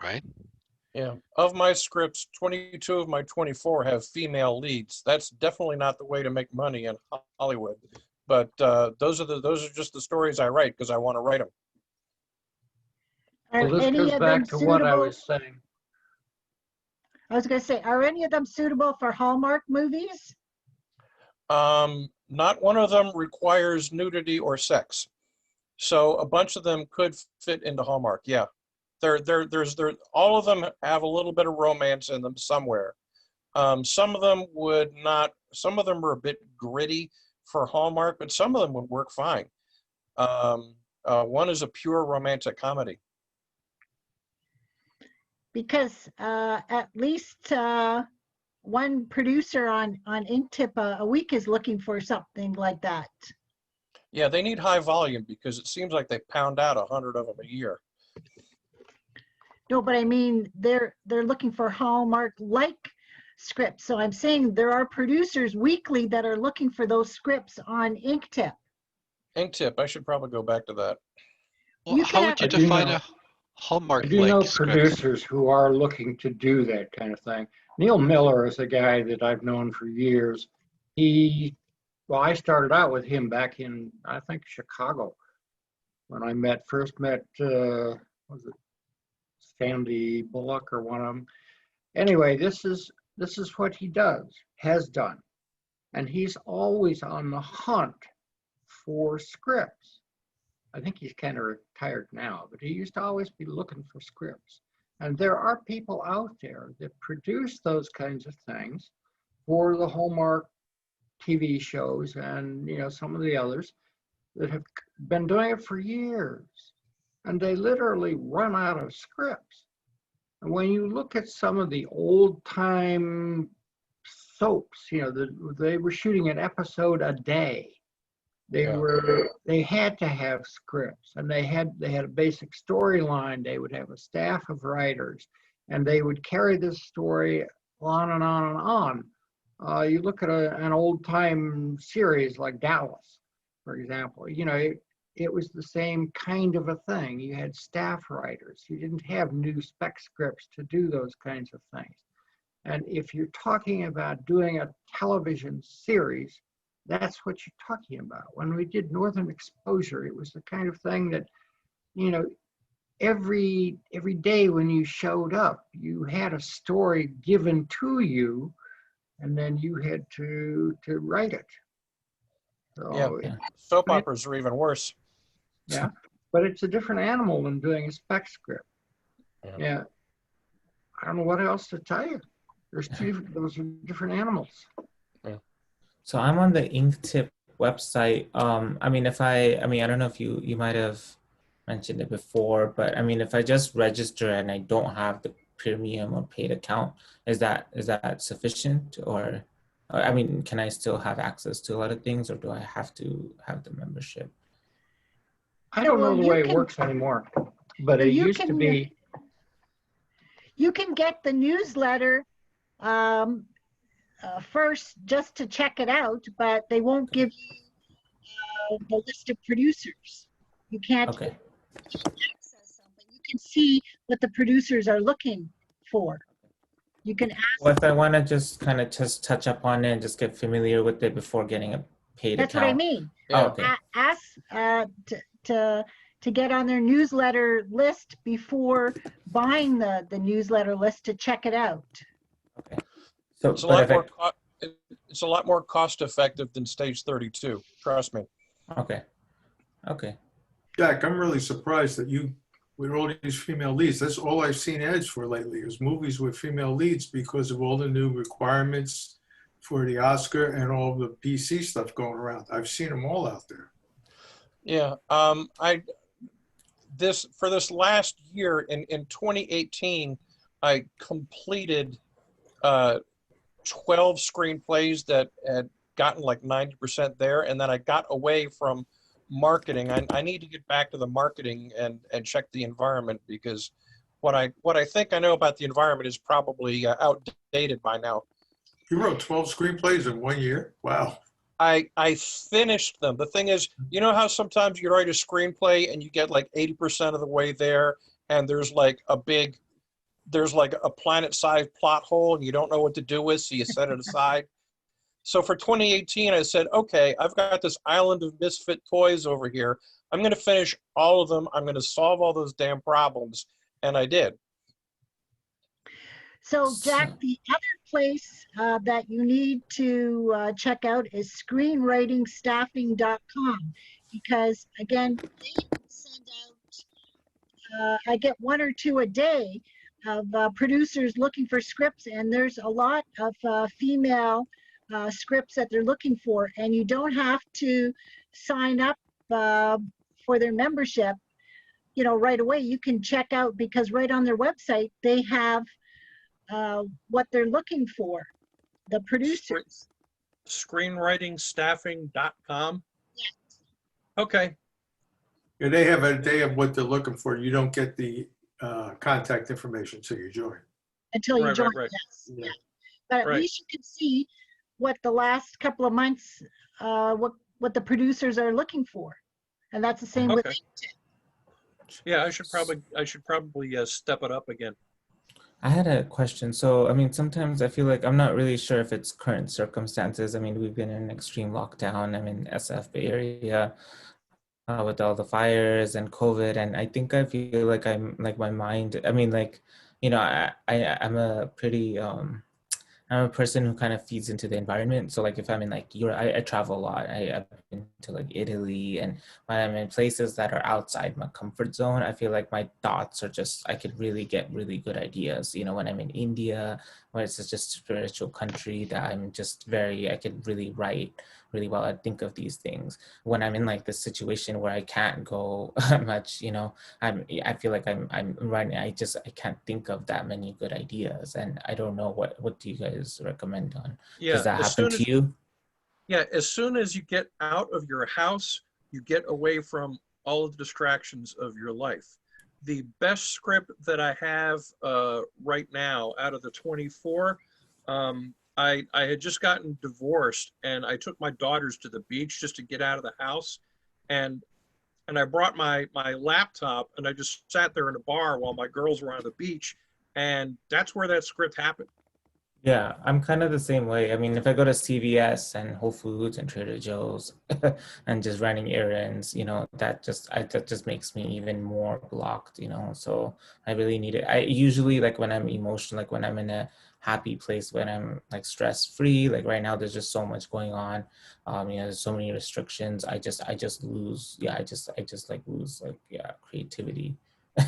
Speaker 3: right?
Speaker 6: Yeah. Of my scripts, 22 of my 24 have female leads. That's definitely not the way to make money in Hollywood. But those are just the stories I write because I want to write them.
Speaker 11: Well, this goes back to what I was saying.
Speaker 1: I was going to say, are any of them suitable for Hallmark movies?
Speaker 6: Not one of them requires nudity or sex. So a bunch of them could fit into Hallmark. Yeah. All of them have a little bit of romance in them somewhere. Some of them would not, some of them are a bit gritty for Hallmark, but some of them would work fine. One is a pure romantic comedy.
Speaker 1: Because at least one producer on Inktip a week is looking for something like that.
Speaker 6: Yeah, they need high volume because it seems like they pound out 100 of them a year.
Speaker 1: No, but I mean, they're looking for Hallmark-like scripts. So I'm saying there are producers weekly that are looking for those scripts on Inktip.
Speaker 6: Inktip, I should probably go back to that.
Speaker 3: Well, how would you define a Hallmark?
Speaker 11: I do know producers who are looking to do that kind of thing. Neil Miller is a guy that I've known for years. I started out with him back in, I think, Chicago, when I first met, was it Sandy Bullock or one of them? Anyway, this is what he has done. And he's always on the hunt for scripts. I think he's kind of retired now, but he used to always be looking for scripts. And there are people out there that produce those kinds of things for the Hallmark TV shows and, you know, some of the others that have been doing it for years. And they literally run out of scripts. And when you look at some of the old time soaps, you know, they were shooting an episode a day. They had to have scripts, and they had a basic storyline. They would have a staff of writers, and they would carry this story on and on and on. You look at an old time series like Dallas, for example, you know, it was the same kind of a thing. You had staff writers. You didn't have new spec scripts to do those kinds of things. And if you're talking about doing a television series, that's what you're talking about. When we did Northern Exposure, it was the kind of thing that, you know, every day when you showed up, you had a story given to you, and then you had to write it. So
Speaker 6: soap operas are even worse.
Speaker 11: Yeah, but it's a different animal than doing a spec script. Yeah, I don't know what else to tell you. Those are different animals.
Speaker 10: So I'm on the Inktip website. I don't know if you might have mentioned it before, but I mean, if I just register and I don't have the premium or paid account, is that sufficient? Or I mean, can I still have access to a lot of things, or do I have to have the membership?
Speaker 11: I don't know the way it works anymore, but it used to be.
Speaker 1: You can get the newsletter first just to check it out, but they won't give you the list of producers. You can't access them, but you can see what the producers are looking for. You can ask.
Speaker 10: Well, if I want to just kind of just touch up on it and just get familiar with it before getting a paid
Speaker 1: That's
Speaker 10: account.
Speaker 1: what I mean.
Speaker 10: Oh, okay.
Speaker 1: Ask to get on their newsletter list before buying the newsletter list to check it out.
Speaker 10: Okay. So
Speaker 6: it's a lot more cost effective than Stage 32. Trust me.
Speaker 10: Okay. Okay.
Speaker 9: Jack, I'm really surprised that you, with all these female leads, that's all I've seen ads for lately is movies with female leads because of all the new requirements for the Oscar and all the PC stuff going around. I've seen them all out there.
Speaker 6: Yeah. For this last year in 2018, I completed 12 screenplays that had gotten like 90% there, and then I got away from marketing. I need to get back to the marketing and check the environment because what I think I know about the environment is probably outdated by now.
Speaker 9: You wrote 12 screenplays in 1 year? Wow.
Speaker 6: I finished them. The thing is, you know how sometimes you write a screenplay and you get like 80% of the way there, and there's like a planet-sized plot hole and you don't know what to do with, so you set it aside. So for 2018, I said, okay, I've got this island of misfit toys over here. I'm going to finish all of them. I'm going to solve all those damn problems. And I did.
Speaker 1: So Jack, the other place that you need to check out is screenwritingstaffing.com, because again, they send out, I get 1 or 2 a day of producers looking for scripts, and there's a lot of female scripts that they're looking for, and you don't have to sign up for their membership, you know, right away. You can check out, because right on their website they have what they're looking for, the producers.
Speaker 6: Screenwritingstaffing.com.
Speaker 1: Yes.
Speaker 6: Okay.
Speaker 9: Yeah, they have what they're looking for. You don't get the contact information until you join.
Speaker 1: Until you join,
Speaker 6: right.
Speaker 1: yes. Yeah. But at least you can see what the last couple of months, what the producers are looking for, and that's the same with LinkedIn.
Speaker 6: Yeah, I should probably step it up again.
Speaker 10: I had a question. So, I mean, sometimes I feel like I'm not really sure if it's current circumstances. I mean, we've been in extreme lockdown. I'm in SF Bay Area with all the fires and COVID. And I think I feel like I'm like my mind, I mean, like, you know, I'm a pretty, I'm a person who kind of feeds into the environment. So like if I'm in like Europe, I travel a lot. I've been to like Italy, and when I'm in places that are outside my comfort zone, I feel like my thoughts are just, I could really get really good ideas. You know, when I'm in India, where it's just a spiritual country that I'm just I could really write really well. I think of these things. When I'm in like this situation where I can't go much, you know, I feel like I'm writing. I can't think of that many good ideas, and I don't know what do you guys recommend on?
Speaker 6: Yeah,
Speaker 10: Does that happen to you?
Speaker 6: Yeah, as soon as you get out of your house, you get away from all of the distractions of your life. The best script that I have right now out of the 24, I had just gotten divorced, and I took my daughters to the beach just to get out of the house, and I brought my laptop, and I just sat there in a bar while my girls were on the beach, and that's where that script happened.
Speaker 10: Yeah, I'm kind of the same way. I mean, if I go to CVS and Whole Foods and Trader Joe's and just running errands, you know, that just makes me even more blocked, you know. So I really need it. I usually, like when I'm emotional, like when I'm in a happy place, when I'm like stress free, like right now there's just so much going on. You know, there's so many restrictions. I just lose, I just like lose like creativity.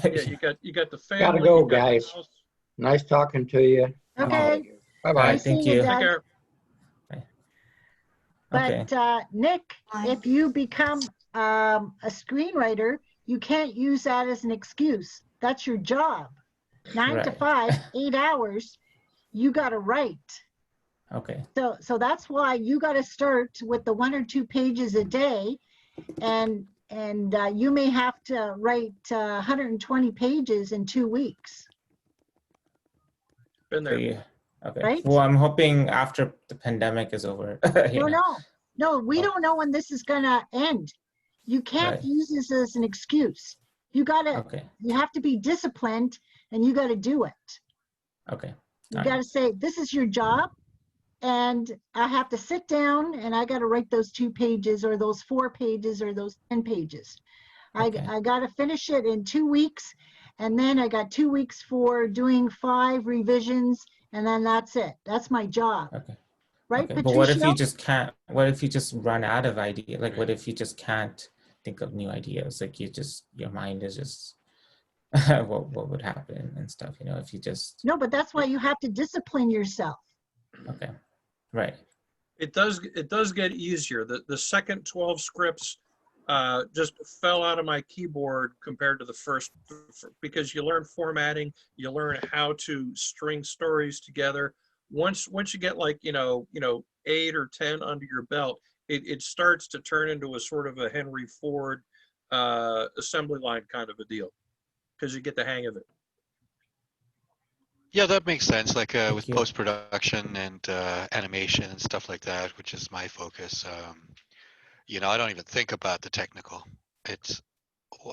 Speaker 6: Yeah, you got the family.
Speaker 11: Gotta go, guys. Nice talking to you.
Speaker 1: Okay.
Speaker 11: Bye-bye.
Speaker 10: Thank you.
Speaker 1: Doug.
Speaker 6: Take care.
Speaker 1: But Nick, if you become a screenwriter, you can't use that as an excuse. That's your job. 9 to 5, 8 hours, you got to write.
Speaker 10: Okay.
Speaker 1: So that's why you got to start with the 1 or 2 pages a day, and you may have to write 120 pages in 2 weeks.
Speaker 6: Been there.
Speaker 10: Yeah. Okay.
Speaker 1: Right?
Speaker 10: Well, I'm hoping after the pandemic is over.
Speaker 1: No, we don't know when this is gonna end. You can't use this as an excuse. You gotta, you have to be disciplined, and you gotta do it.
Speaker 10: Okay.
Speaker 1: You gotta say, this is your job, and I have to sit down and I gotta write those 2 pages or those 4 pages or those 10 pages. I gotta finish it in 2 weeks, and then I got 2 weeks for doing 5 revisions, and then that's it. That's my job.
Speaker 10: Okay.
Speaker 1: Right,
Speaker 10: okay.
Speaker 1: Patricio?
Speaker 10: But what if you just can't, what if you just run out of ideas? Like, what if you just can't think of new ideas? Like your mind is just, what would happen and stuff, you know, if you just.
Speaker 1: No, but that's why you have to discipline yourself.
Speaker 10: Okay, right.
Speaker 6: It does get easier. The second 12 scripts just fell out of my keyboard compared to the first, because you learn formatting, you learn how to string stories together. Once you get like, you know, 8 or 10 under your belt, it starts to turn into a sort of a Henry Ford assembly line kind of a deal, because you get the hang of it.
Speaker 3: Yeah, that makes sense. Like
Speaker 10: Thank
Speaker 3: with
Speaker 10: you.
Speaker 3: post-production and animation and stuff like that, which is my focus. You know, I don't even think about the technical. It's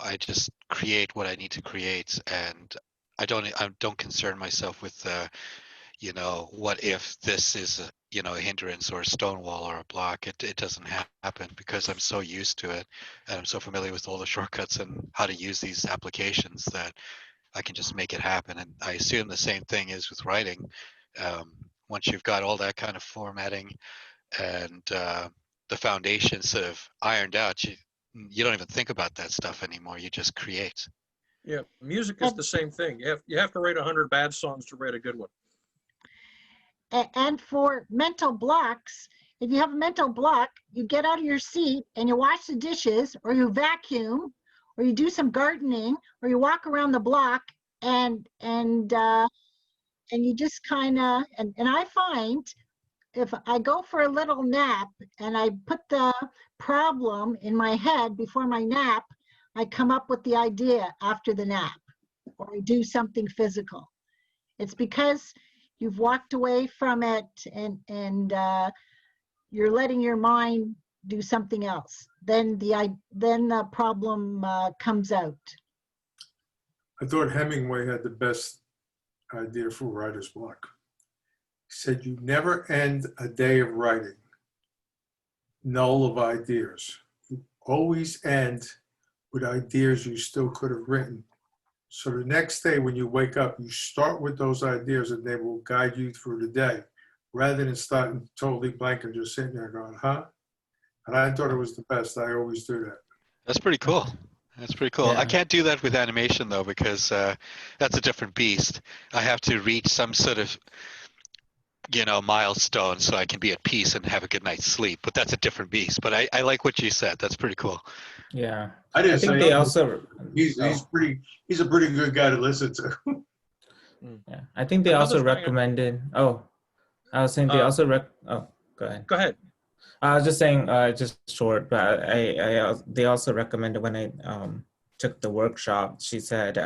Speaker 3: I just create what I need to create, and I don't concern myself with you know, what if this is a, you know, a hindrance or a stone wall or a block. It doesn't happen because I'm so used to it, and I'm so familiar with all the shortcuts and how to use these applications that I can just make it happen. And I assume the same thing is with writing. Once you've got all that kind of formatting and the foundation sort of ironed out, you don't even think about that stuff anymore. You just create.
Speaker 6: Yeah, music is the same thing. You have to write 100 bad songs to write a good one.
Speaker 1: And for mental blocks, if you have a mental block, you get out of your seat and you wash the dishes, or you vacuum, or you do some gardening, or you walk around the block, and you just kind of, and I find if I go for a little nap and I put the problem in my head before my nap, I come up with the idea after the nap, or I do something physical. It's because you've walked away from it, and you're letting your mind do something else. Then the problem comes out.
Speaker 9: I thought Hemingway had the best idea for writer's block. He said, you never end a day of writing null of ideas. You always end with ideas you still could have written. So the next day when you wake up, you start with those ideas and they will guide you through the day, rather than starting totally blank and just sitting there going, huh? And I thought it was the best. I always do that.
Speaker 3: That's pretty cool. That's pretty cool.
Speaker 10: Yeah.
Speaker 3: I can't do that with animation though, because that's a different beast. I have to reach some sort of, you know, milestone so I can be at peace and have a good night's sleep. But that's a different beast. But I like what you said. That's pretty cool.
Speaker 10: Yeah.
Speaker 9: I didn't
Speaker 10: think
Speaker 9: say
Speaker 10: they
Speaker 9: anything.
Speaker 10: also.
Speaker 9: He's a pretty good guy to listen to.
Speaker 10: Yeah. I think they also recommended. Oh, I was saying they also Oh, go ahead.
Speaker 6: Go ahead.
Speaker 10: I was just saying, just short, but they also recommended when I took the workshop. She said,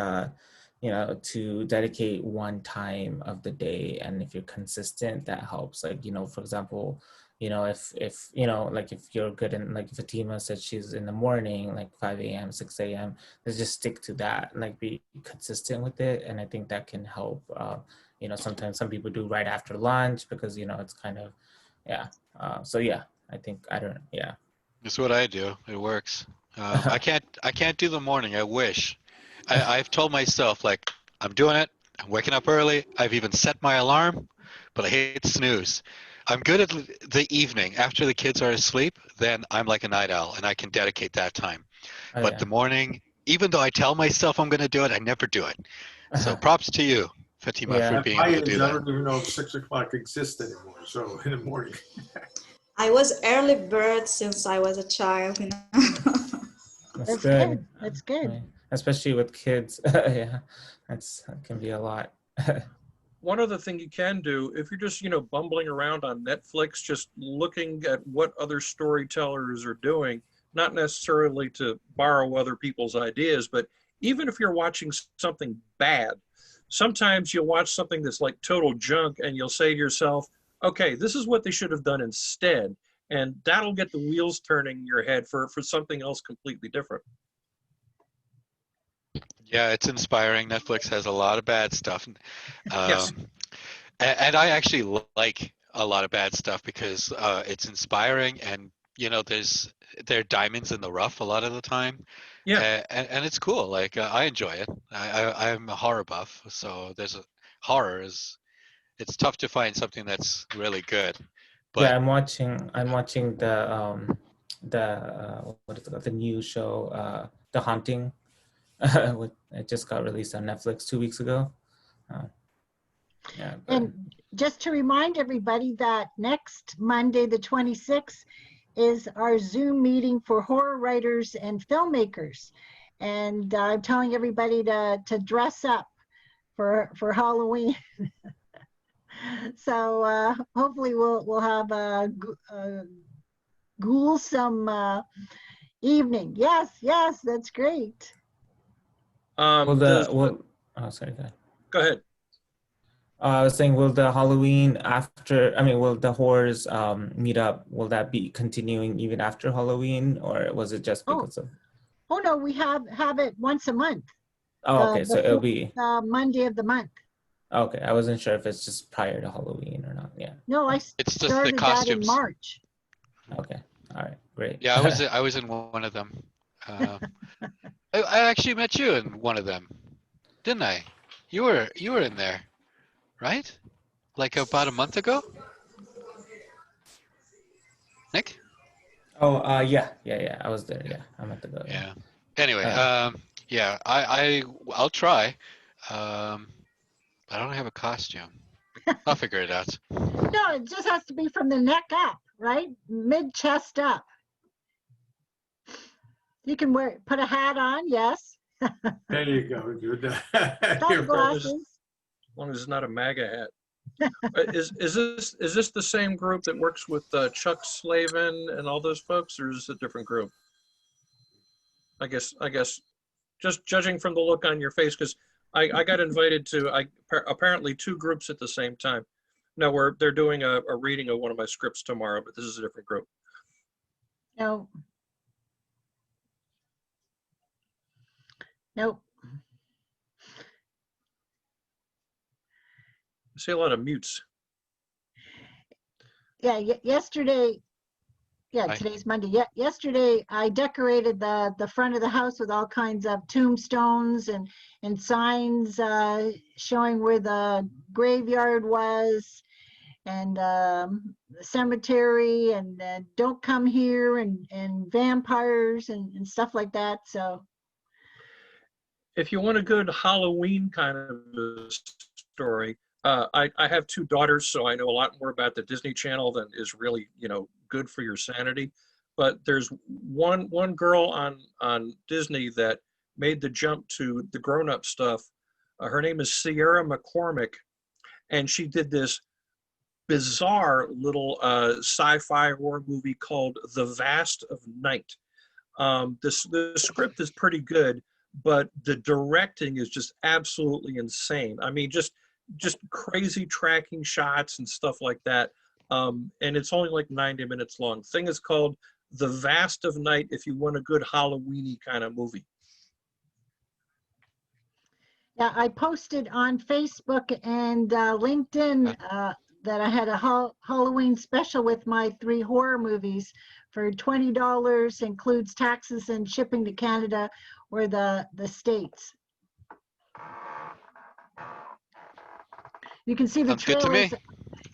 Speaker 10: you know, to dedicate one time of the day, and if you're consistent, that helps. Like, you know, for example, you know, if you know, like if you're good in, like if Fatima said she's in the morning, like 5 a.m., 6 a.m., let's just stick to that, like be consistent with it, and I think that can help. You know, sometimes some people do right after lunch because, you know, it's kind of, yeah. So yeah. I think yeah.
Speaker 3: That's what I do. It works. I can't do the morning. I wish. I've told myself, like, I'm doing it. I'm waking up early. I've even set my alarm, but I hate snooze. I'm good at the evening after the kids are asleep. Then I'm like a night owl, and I can dedicate that time.
Speaker 10: Oh,
Speaker 3: But
Speaker 10: yeah.
Speaker 3: the morning, even though I tell myself I'm going to do it, I never do it. So props to you, Fatima, for being able to do
Speaker 9: I
Speaker 3: that.
Speaker 9: don't even know if 6 o'clock exists anymore. So in the morning.
Speaker 13: I was early bird since I was a child, you know.
Speaker 10: That's good.
Speaker 1: That's good.
Speaker 10: Right. Especially with kids. Yeah, that can be a lot.
Speaker 6: One other thing you can do, if you're just, you know, bumbling around on Netflix, just looking at what other storytellers are doing, not necessarily to borrow other people's ideas, but even if you're watching something bad, sometimes you'll watch something that's like total junk and you'll say to yourself, okay, this is what they should have done instead. And that'll get the wheels turning in your head for something else completely different.
Speaker 3: Yeah, it's inspiring. Netflix has a lot of bad stuff.
Speaker 6: Yes.
Speaker 3: And I actually like a lot of bad stuff because it's inspiring, and you know, there are diamonds in the rough a lot of the time.
Speaker 6: Yeah.
Speaker 3: And it's cool. Like I enjoy it. I'm a horror buff, so horror is, it's tough to find something that's really good. But
Speaker 10: Yeah, I'm watching the what is it called? The new show, The Haunting. It just got released on Netflix 2 weeks ago. Yeah.
Speaker 1: And just to remind everybody that next Monday, the 26th, is our Zoom meeting for horror writers and filmmakers. And I'm telling everybody to dress up for Halloween. So hopefully we'll have a ghouls-some evening. Yes, that's great.
Speaker 10: Oh, sorry, go ahead.
Speaker 6: Go ahead.
Speaker 10: I was saying, will the Halloween after, I mean, will the horrors meet up? Will that be continuing even after Halloween, or was it just
Speaker 1: Oh,
Speaker 10: because of?
Speaker 1: oh no, we have it once a month.
Speaker 10: Oh, okay, so
Speaker 1: The
Speaker 10: it'll
Speaker 1: fourth
Speaker 10: be,
Speaker 1: Monday of the month.
Speaker 10: okay. I wasn't sure if it's just prior to Halloween or not. Yeah.
Speaker 1: No, I
Speaker 3: It's just the
Speaker 1: started that in
Speaker 3: costumes.
Speaker 1: March.
Speaker 10: Okay. All right. Great.
Speaker 3: Yeah, I was in one of them. I actually met you in one of them, didn't I? You were in there, right? Like about a month ago, Nick?
Speaker 10: Oh, yeah. I was there. Yeah, I meant to go. Yeah.
Speaker 3: Yeah. Anyway,
Speaker 10: Uh,
Speaker 3: yeah, I'll try. I don't have a costume. I'll figure it out.
Speaker 1: No, it just has to be from the neck up, right? Mid chest up. You can put a hat on, yes.
Speaker 9: There you go, dude. You're
Speaker 1: Sunglasses.
Speaker 6: As long as it's not a MAGA hat. Is this the same group that works with Chuck Slavin and all those folks, or is this a different group? I guess just judging from the look on your face, because I got invited to apparently 2 groups at the same time. No, they're doing a reading of one of my scripts tomorrow, but this is a different group.
Speaker 1: No. Nope.
Speaker 6: I see a lot of mutes.
Speaker 1: Yeah, yesterday, yeah,
Speaker 3: Hi.
Speaker 1: today's Monday. Yeah, yesterday I decorated the front of the house with all kinds of tombstones and signs showing where the graveyard was, and the cemetery, and don't come here, and vampires and stuff like that. So
Speaker 6: If you want a good Halloween kind of a story, I have 2 daughters, so I know a lot more about the Disney Channel than is really, good for your sanity. But there's one girl on Disney that made the jump to the grown-up stuff. Her name is Sierra McCormick, and she did this bizarre little sci-fi horror movie called The Vast of Night. The script is pretty good, but the directing is just absolutely insane. I mean, just crazy tracking shots and stuff like that. And it's only like 90 minutes long. Thing is called The Vast of Night if you want a good Halloweeny kind of movie.
Speaker 1: yeah, I posted on Facebook and LinkedIn that I had a Halloween special with my 3 horror movies for $20, includes taxes and shipping to Canada or the States. You can see the
Speaker 3: Sounds good to me.
Speaker 1: trailers.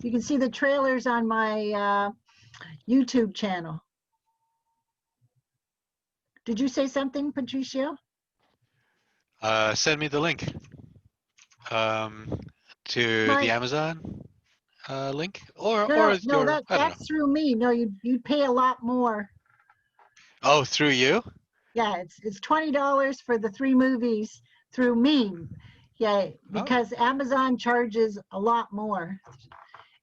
Speaker 1: You can see the trailers on my YouTube channel. Did you say something, Patricio?
Speaker 3: Send me the link to the Amazon link, or
Speaker 1: No,
Speaker 3: your, I don't know.
Speaker 1: that's through me. No, you'd pay a lot more.
Speaker 3: Oh, through you?
Speaker 1: Yeah, it's $20 for the 3 movies through me. Yeah, because Amazon charges a lot more.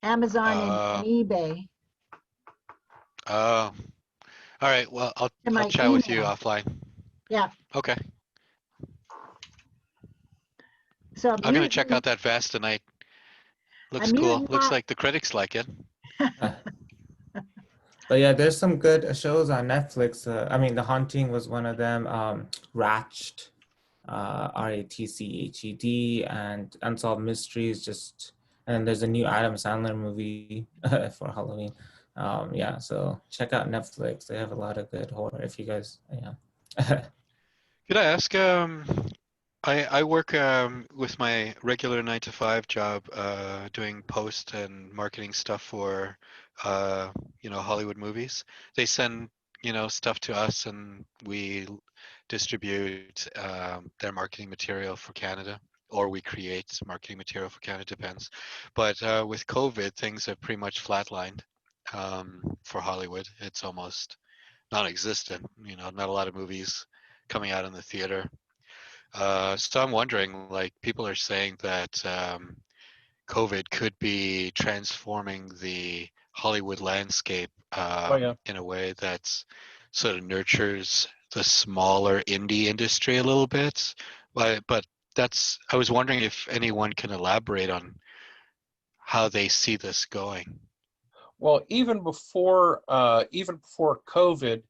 Speaker 1: Amazon and eBay.
Speaker 3: Oh, all right. Well, I'll
Speaker 1: my
Speaker 3: chat with you
Speaker 1: email.
Speaker 3: offline.
Speaker 1: Yeah.
Speaker 3: Okay.
Speaker 1: So
Speaker 3: I'm gonna check out that Vast tonight. Looks cool. Looks like the critics like it.
Speaker 10: But yeah, there's some good shows on Netflix. I mean, The Haunting was one of them. Ratched, Ratched, and Unsolved Mysteries. And there's a new Adam Sandler movie for Halloween. Yeah, so check out Netflix. They have a lot of good horror. If you guys, yeah.
Speaker 3: Could I ask? I work with my regular 9-to-5 job, doing post and marketing stuff for Hollywood movies. They send stuff to us, and we distribute their marketing material for Canada, or we create marketing material for Canada, depends. But with COVID, things have pretty much flatlined for Hollywood. It's almost non-existent. Not a lot of movies coming out in the theater. So I'm wondering, like, people are saying that COVID could be transforming the Hollywood landscape in a way that sort of nurtures the smaller indie industry a little bit. But I was wondering if anyone can elaborate on how they see this going.
Speaker 6: Well, even before COVID,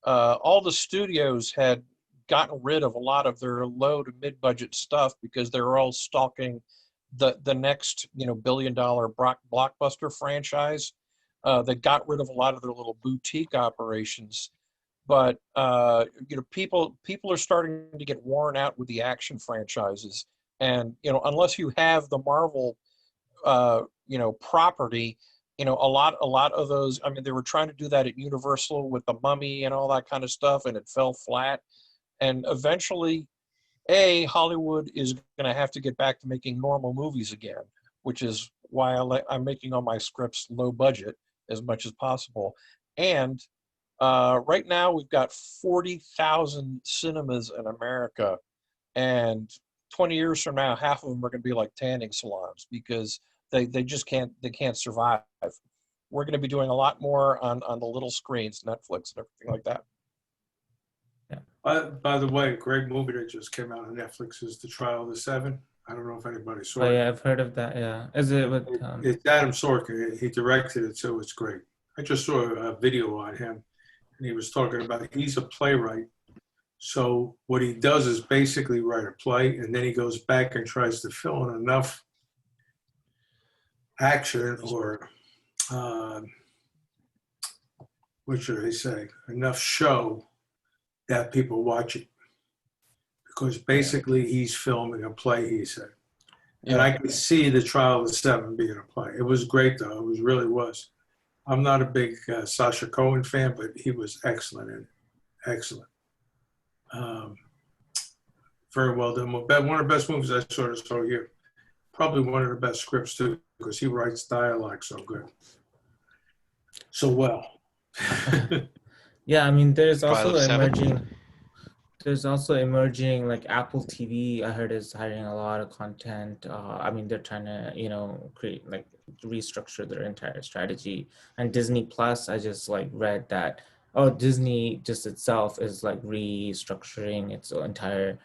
Speaker 6: all the studios had gotten rid of a lot of their low to mid budget stuff because they were all stalking the next billion-dollar blockbuster franchise. They got rid of a lot of their little boutique operations, but people are starting to get worn out with the action franchises, and unless you have the Marvel property, a lot of those. I mean, they were trying to do that at Universal with the Mummy and all that kind of stuff, and it fell flat. And eventually, Hollywood is going to have to get back to making normal movies again, which is why I'm making all my scripts low budget as much as possible. And right now, we've got 40,000 cinemas in America, and 20 years from now, half of them are going to be like tanning salons because they just can't survive. We're going to be doing a lot more on the little screens, Netflix and everything like that.
Speaker 9: By the way, a great movie that just came out on Netflix is The Trial of the Seven. I don't know if anybody saw it.
Speaker 10: Yeah, I've heard of that. Yeah, is it with?
Speaker 9: It's Adam Sorkin. He directed it, so it's great. I just saw a video on him, and he was talking about he's a playwright. So what he does is basically write a play, and then he goes back and tries to fill in enough action or what should I say? Enough show that people watch it, because basically he's filming a play, he said. And I could see The Trial of the Seven being a play. It was great, though. It was really was. I'm not a big Sacha Cohen fan, but he was excellent in it. Excellent. Very well done. One of the best movies I saw this whole year. Probably one of the best scripts, too, because he writes dialogue so good. So well.
Speaker 10: Yeah, I mean, there's also emerging like Apple TV. I heard is hiring a lot of content. I mean, they're trying to create like restructure their entire strategy. And Disney Plus, I just like read that Disney just itself is like restructuring its entire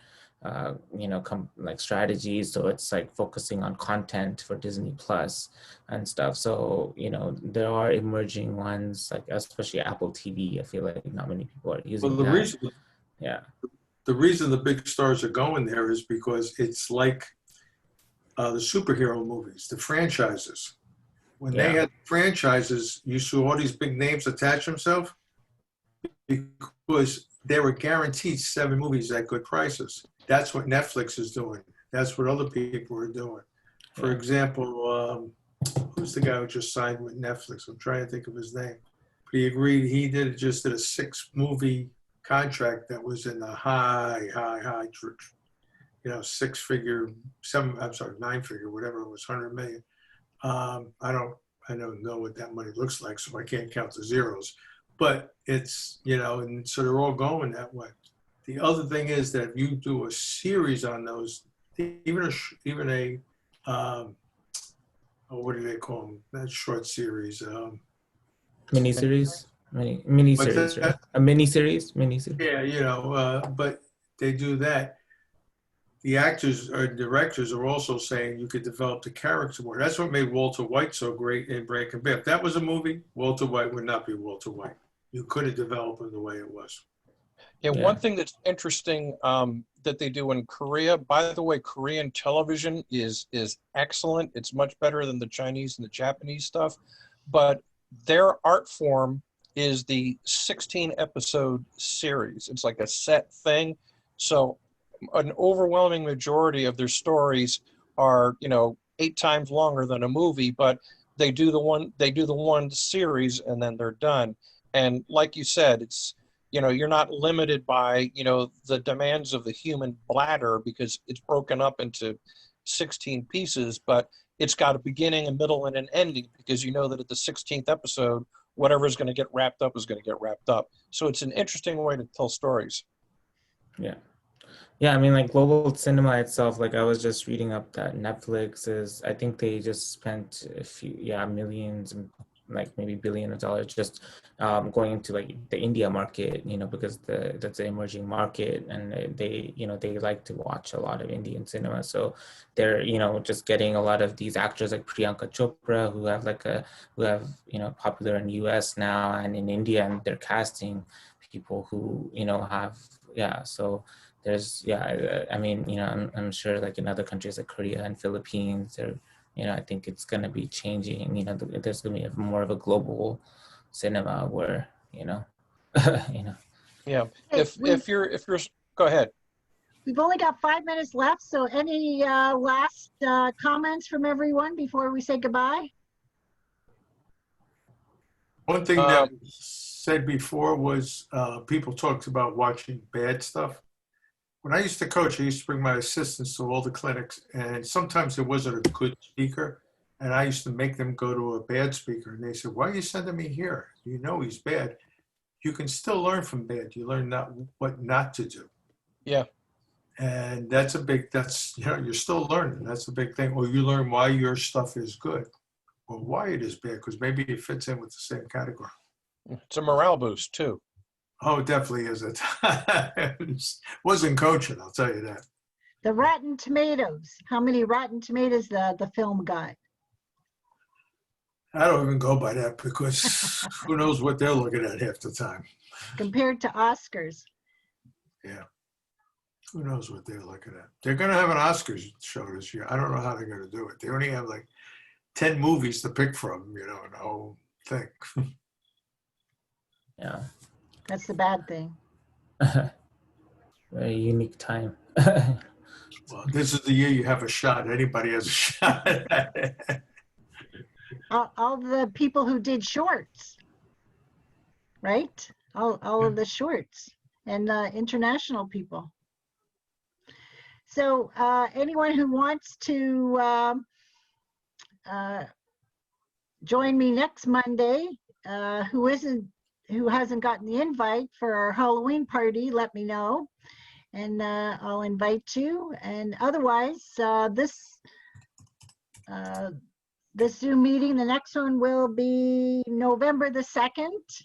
Speaker 10: strategies. So it's like focusing on content for Disney Plus and stuff. So, there are emerging ones, like especially Apple TV. I feel like not many people are using that.
Speaker 9: The reason the big stars are going there is because it's like the superhero movies, the franchises. When they had franchises, you saw all these big names attach themselves because they were guaranteed 7 movies at good prices. That's what Netflix is doing. That's what other people are doing. For example, who's the guy who just signed with Netflix? I'm trying to think of his name. But he agreed, just did a 6-movie contract that was in the high, 6-figure, 9-figure, whatever it was, 100 million. I don't know what that money looks like, so I can't count the zeros. But it's, and so they're all going that way. The other thing is that if you do a series on those, even a what do they call them? That short series.
Speaker 10: Miniseries? Miniseries, right? A miniseries?
Speaker 9: Yeah, but they do that. The actors or directors are also saying you could develop the character more. That's what made Walter White so great in Breaking Bad. If that was a movie, Walter White would not be Walter White. You could have developed him the way it was.
Speaker 6: Yeah, one thing that's interesting that they do in Korea, by the way, Korean television is excellent. It's much better than the Chinese and the Japanese stuff. But their art form is the 16-episode series. It's like a set thing. So an overwhelming majority of their stories are, 8 times longer than a movie, but they do the one series and then they're done. And like you said, it's, you're not limited by, the demands of the human bladder because it's broken up into 16 pieces, but it's got a beginning, a middle, and an ending because you know that at the 16th episode, whatever's going to get wrapped up is going to get wrapped up. So it's an interesting way to tell stories.
Speaker 10: Yeah. Yeah, I mean, like global cinema itself, like I was just reading up that Netflix is, I think they just spent millions like maybe billion of dollars just going into like the India market, you know, because that's an emerging market, and they, you know, they like to watch a lot of Indian cinema. So they're, you know, just getting a lot of these actors like Priyanka Chopra who have, you know, popular in US now and in India, and they're casting people who, you know, have, yeah. So there's, yeah, I mean, you know, I'm sure like in other countries like Korea and Philippines, they're, you know, I think it's going to be changing, you know, there's going to be more of a global cinema where, you know, you know.
Speaker 6: Yeah.
Speaker 1: Hey,
Speaker 6: If you're, go ahead.
Speaker 1: We've only got 5 minutes left, so any last comments from everyone before we say goodbye?
Speaker 9: One thing that was said before was people talked about watching bad stuff. When I used to coach, I used to bring my assistants to all the clinics, and sometimes there wasn't a good speaker, and I used to make them go to a bad speaker, and they said, "Why are you sending me here? You know he's bad." You can still learn from bad. You learn what not to do.
Speaker 6: Yeah.
Speaker 9: And that's, you know, you're still learning. That's a big thing. Or you learn why your stuff is good or why it is bad, because maybe it fits in with the same category.
Speaker 6: It's a morale boost too.
Speaker 9: Oh, it definitely is. It wasn't coaching, I'll tell you that.
Speaker 1: The Rotten Tomatoes. How many Rotten Tomatoes the film got?
Speaker 9: I don't even go by that because who knows what they're looking at half the time.
Speaker 1: Compared to Oscars.
Speaker 9: Yeah. Who knows what they're looking at. They're going to have an Oscars show this year. I don't know how they're going to do it. They only have like 10 movies to pick from, you know, the whole thing.
Speaker 10: Yeah.
Speaker 1: That's the bad thing.
Speaker 10: Very unique time.
Speaker 9: Well, this is the year you have a shot. Anybody has a shot.
Speaker 1: all the people who did shorts, right? All of the shorts and international people. So anyone who wants to join me next Monday, who hasn't gotten the invite for our Halloween party, let me know, and I'll invite you. And otherwise, this Zoom meeting, the next one will be November the 2nd,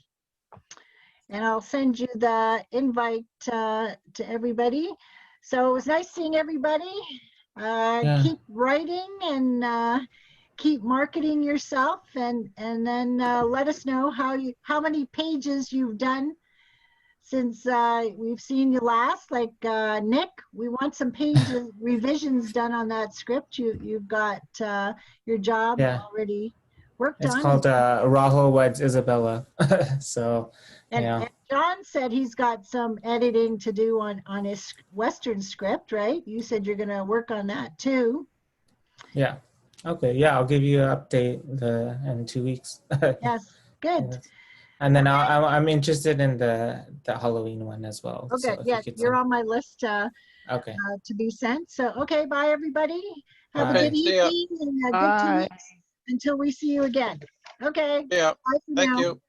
Speaker 1: and I'll send you the invite to everybody. So it was nice seeing everybody. Keep writing and keep marketing yourself, and then let us know how many pages you've done since we've seen you last. Like Nick, we want some pages revisions done on that script. You've got your job already worked on.
Speaker 10: It's called Rahul Weds Isabella. So,
Speaker 1: and John said he's got some editing to do on his Western script, right? You said you're going to work on that too.
Speaker 10: Yeah. Okay. Yeah, I'll give you an update in 2 weeks.
Speaker 1: Yes. Good.
Speaker 10: Yes. And then I'm interested in the Halloween one as well.
Speaker 1: Okay.
Speaker 10: So
Speaker 1: yeah, you're on my list
Speaker 10: okay.
Speaker 1: To be sent. So, okay. Bye, everybody. Have
Speaker 10: Bye.
Speaker 1: a good evening and a good 2 weeks until we see you again. Okay.
Speaker 6: Yeah.
Speaker 1: Bye for
Speaker 6: Thank
Speaker 1: now.
Speaker 6: you.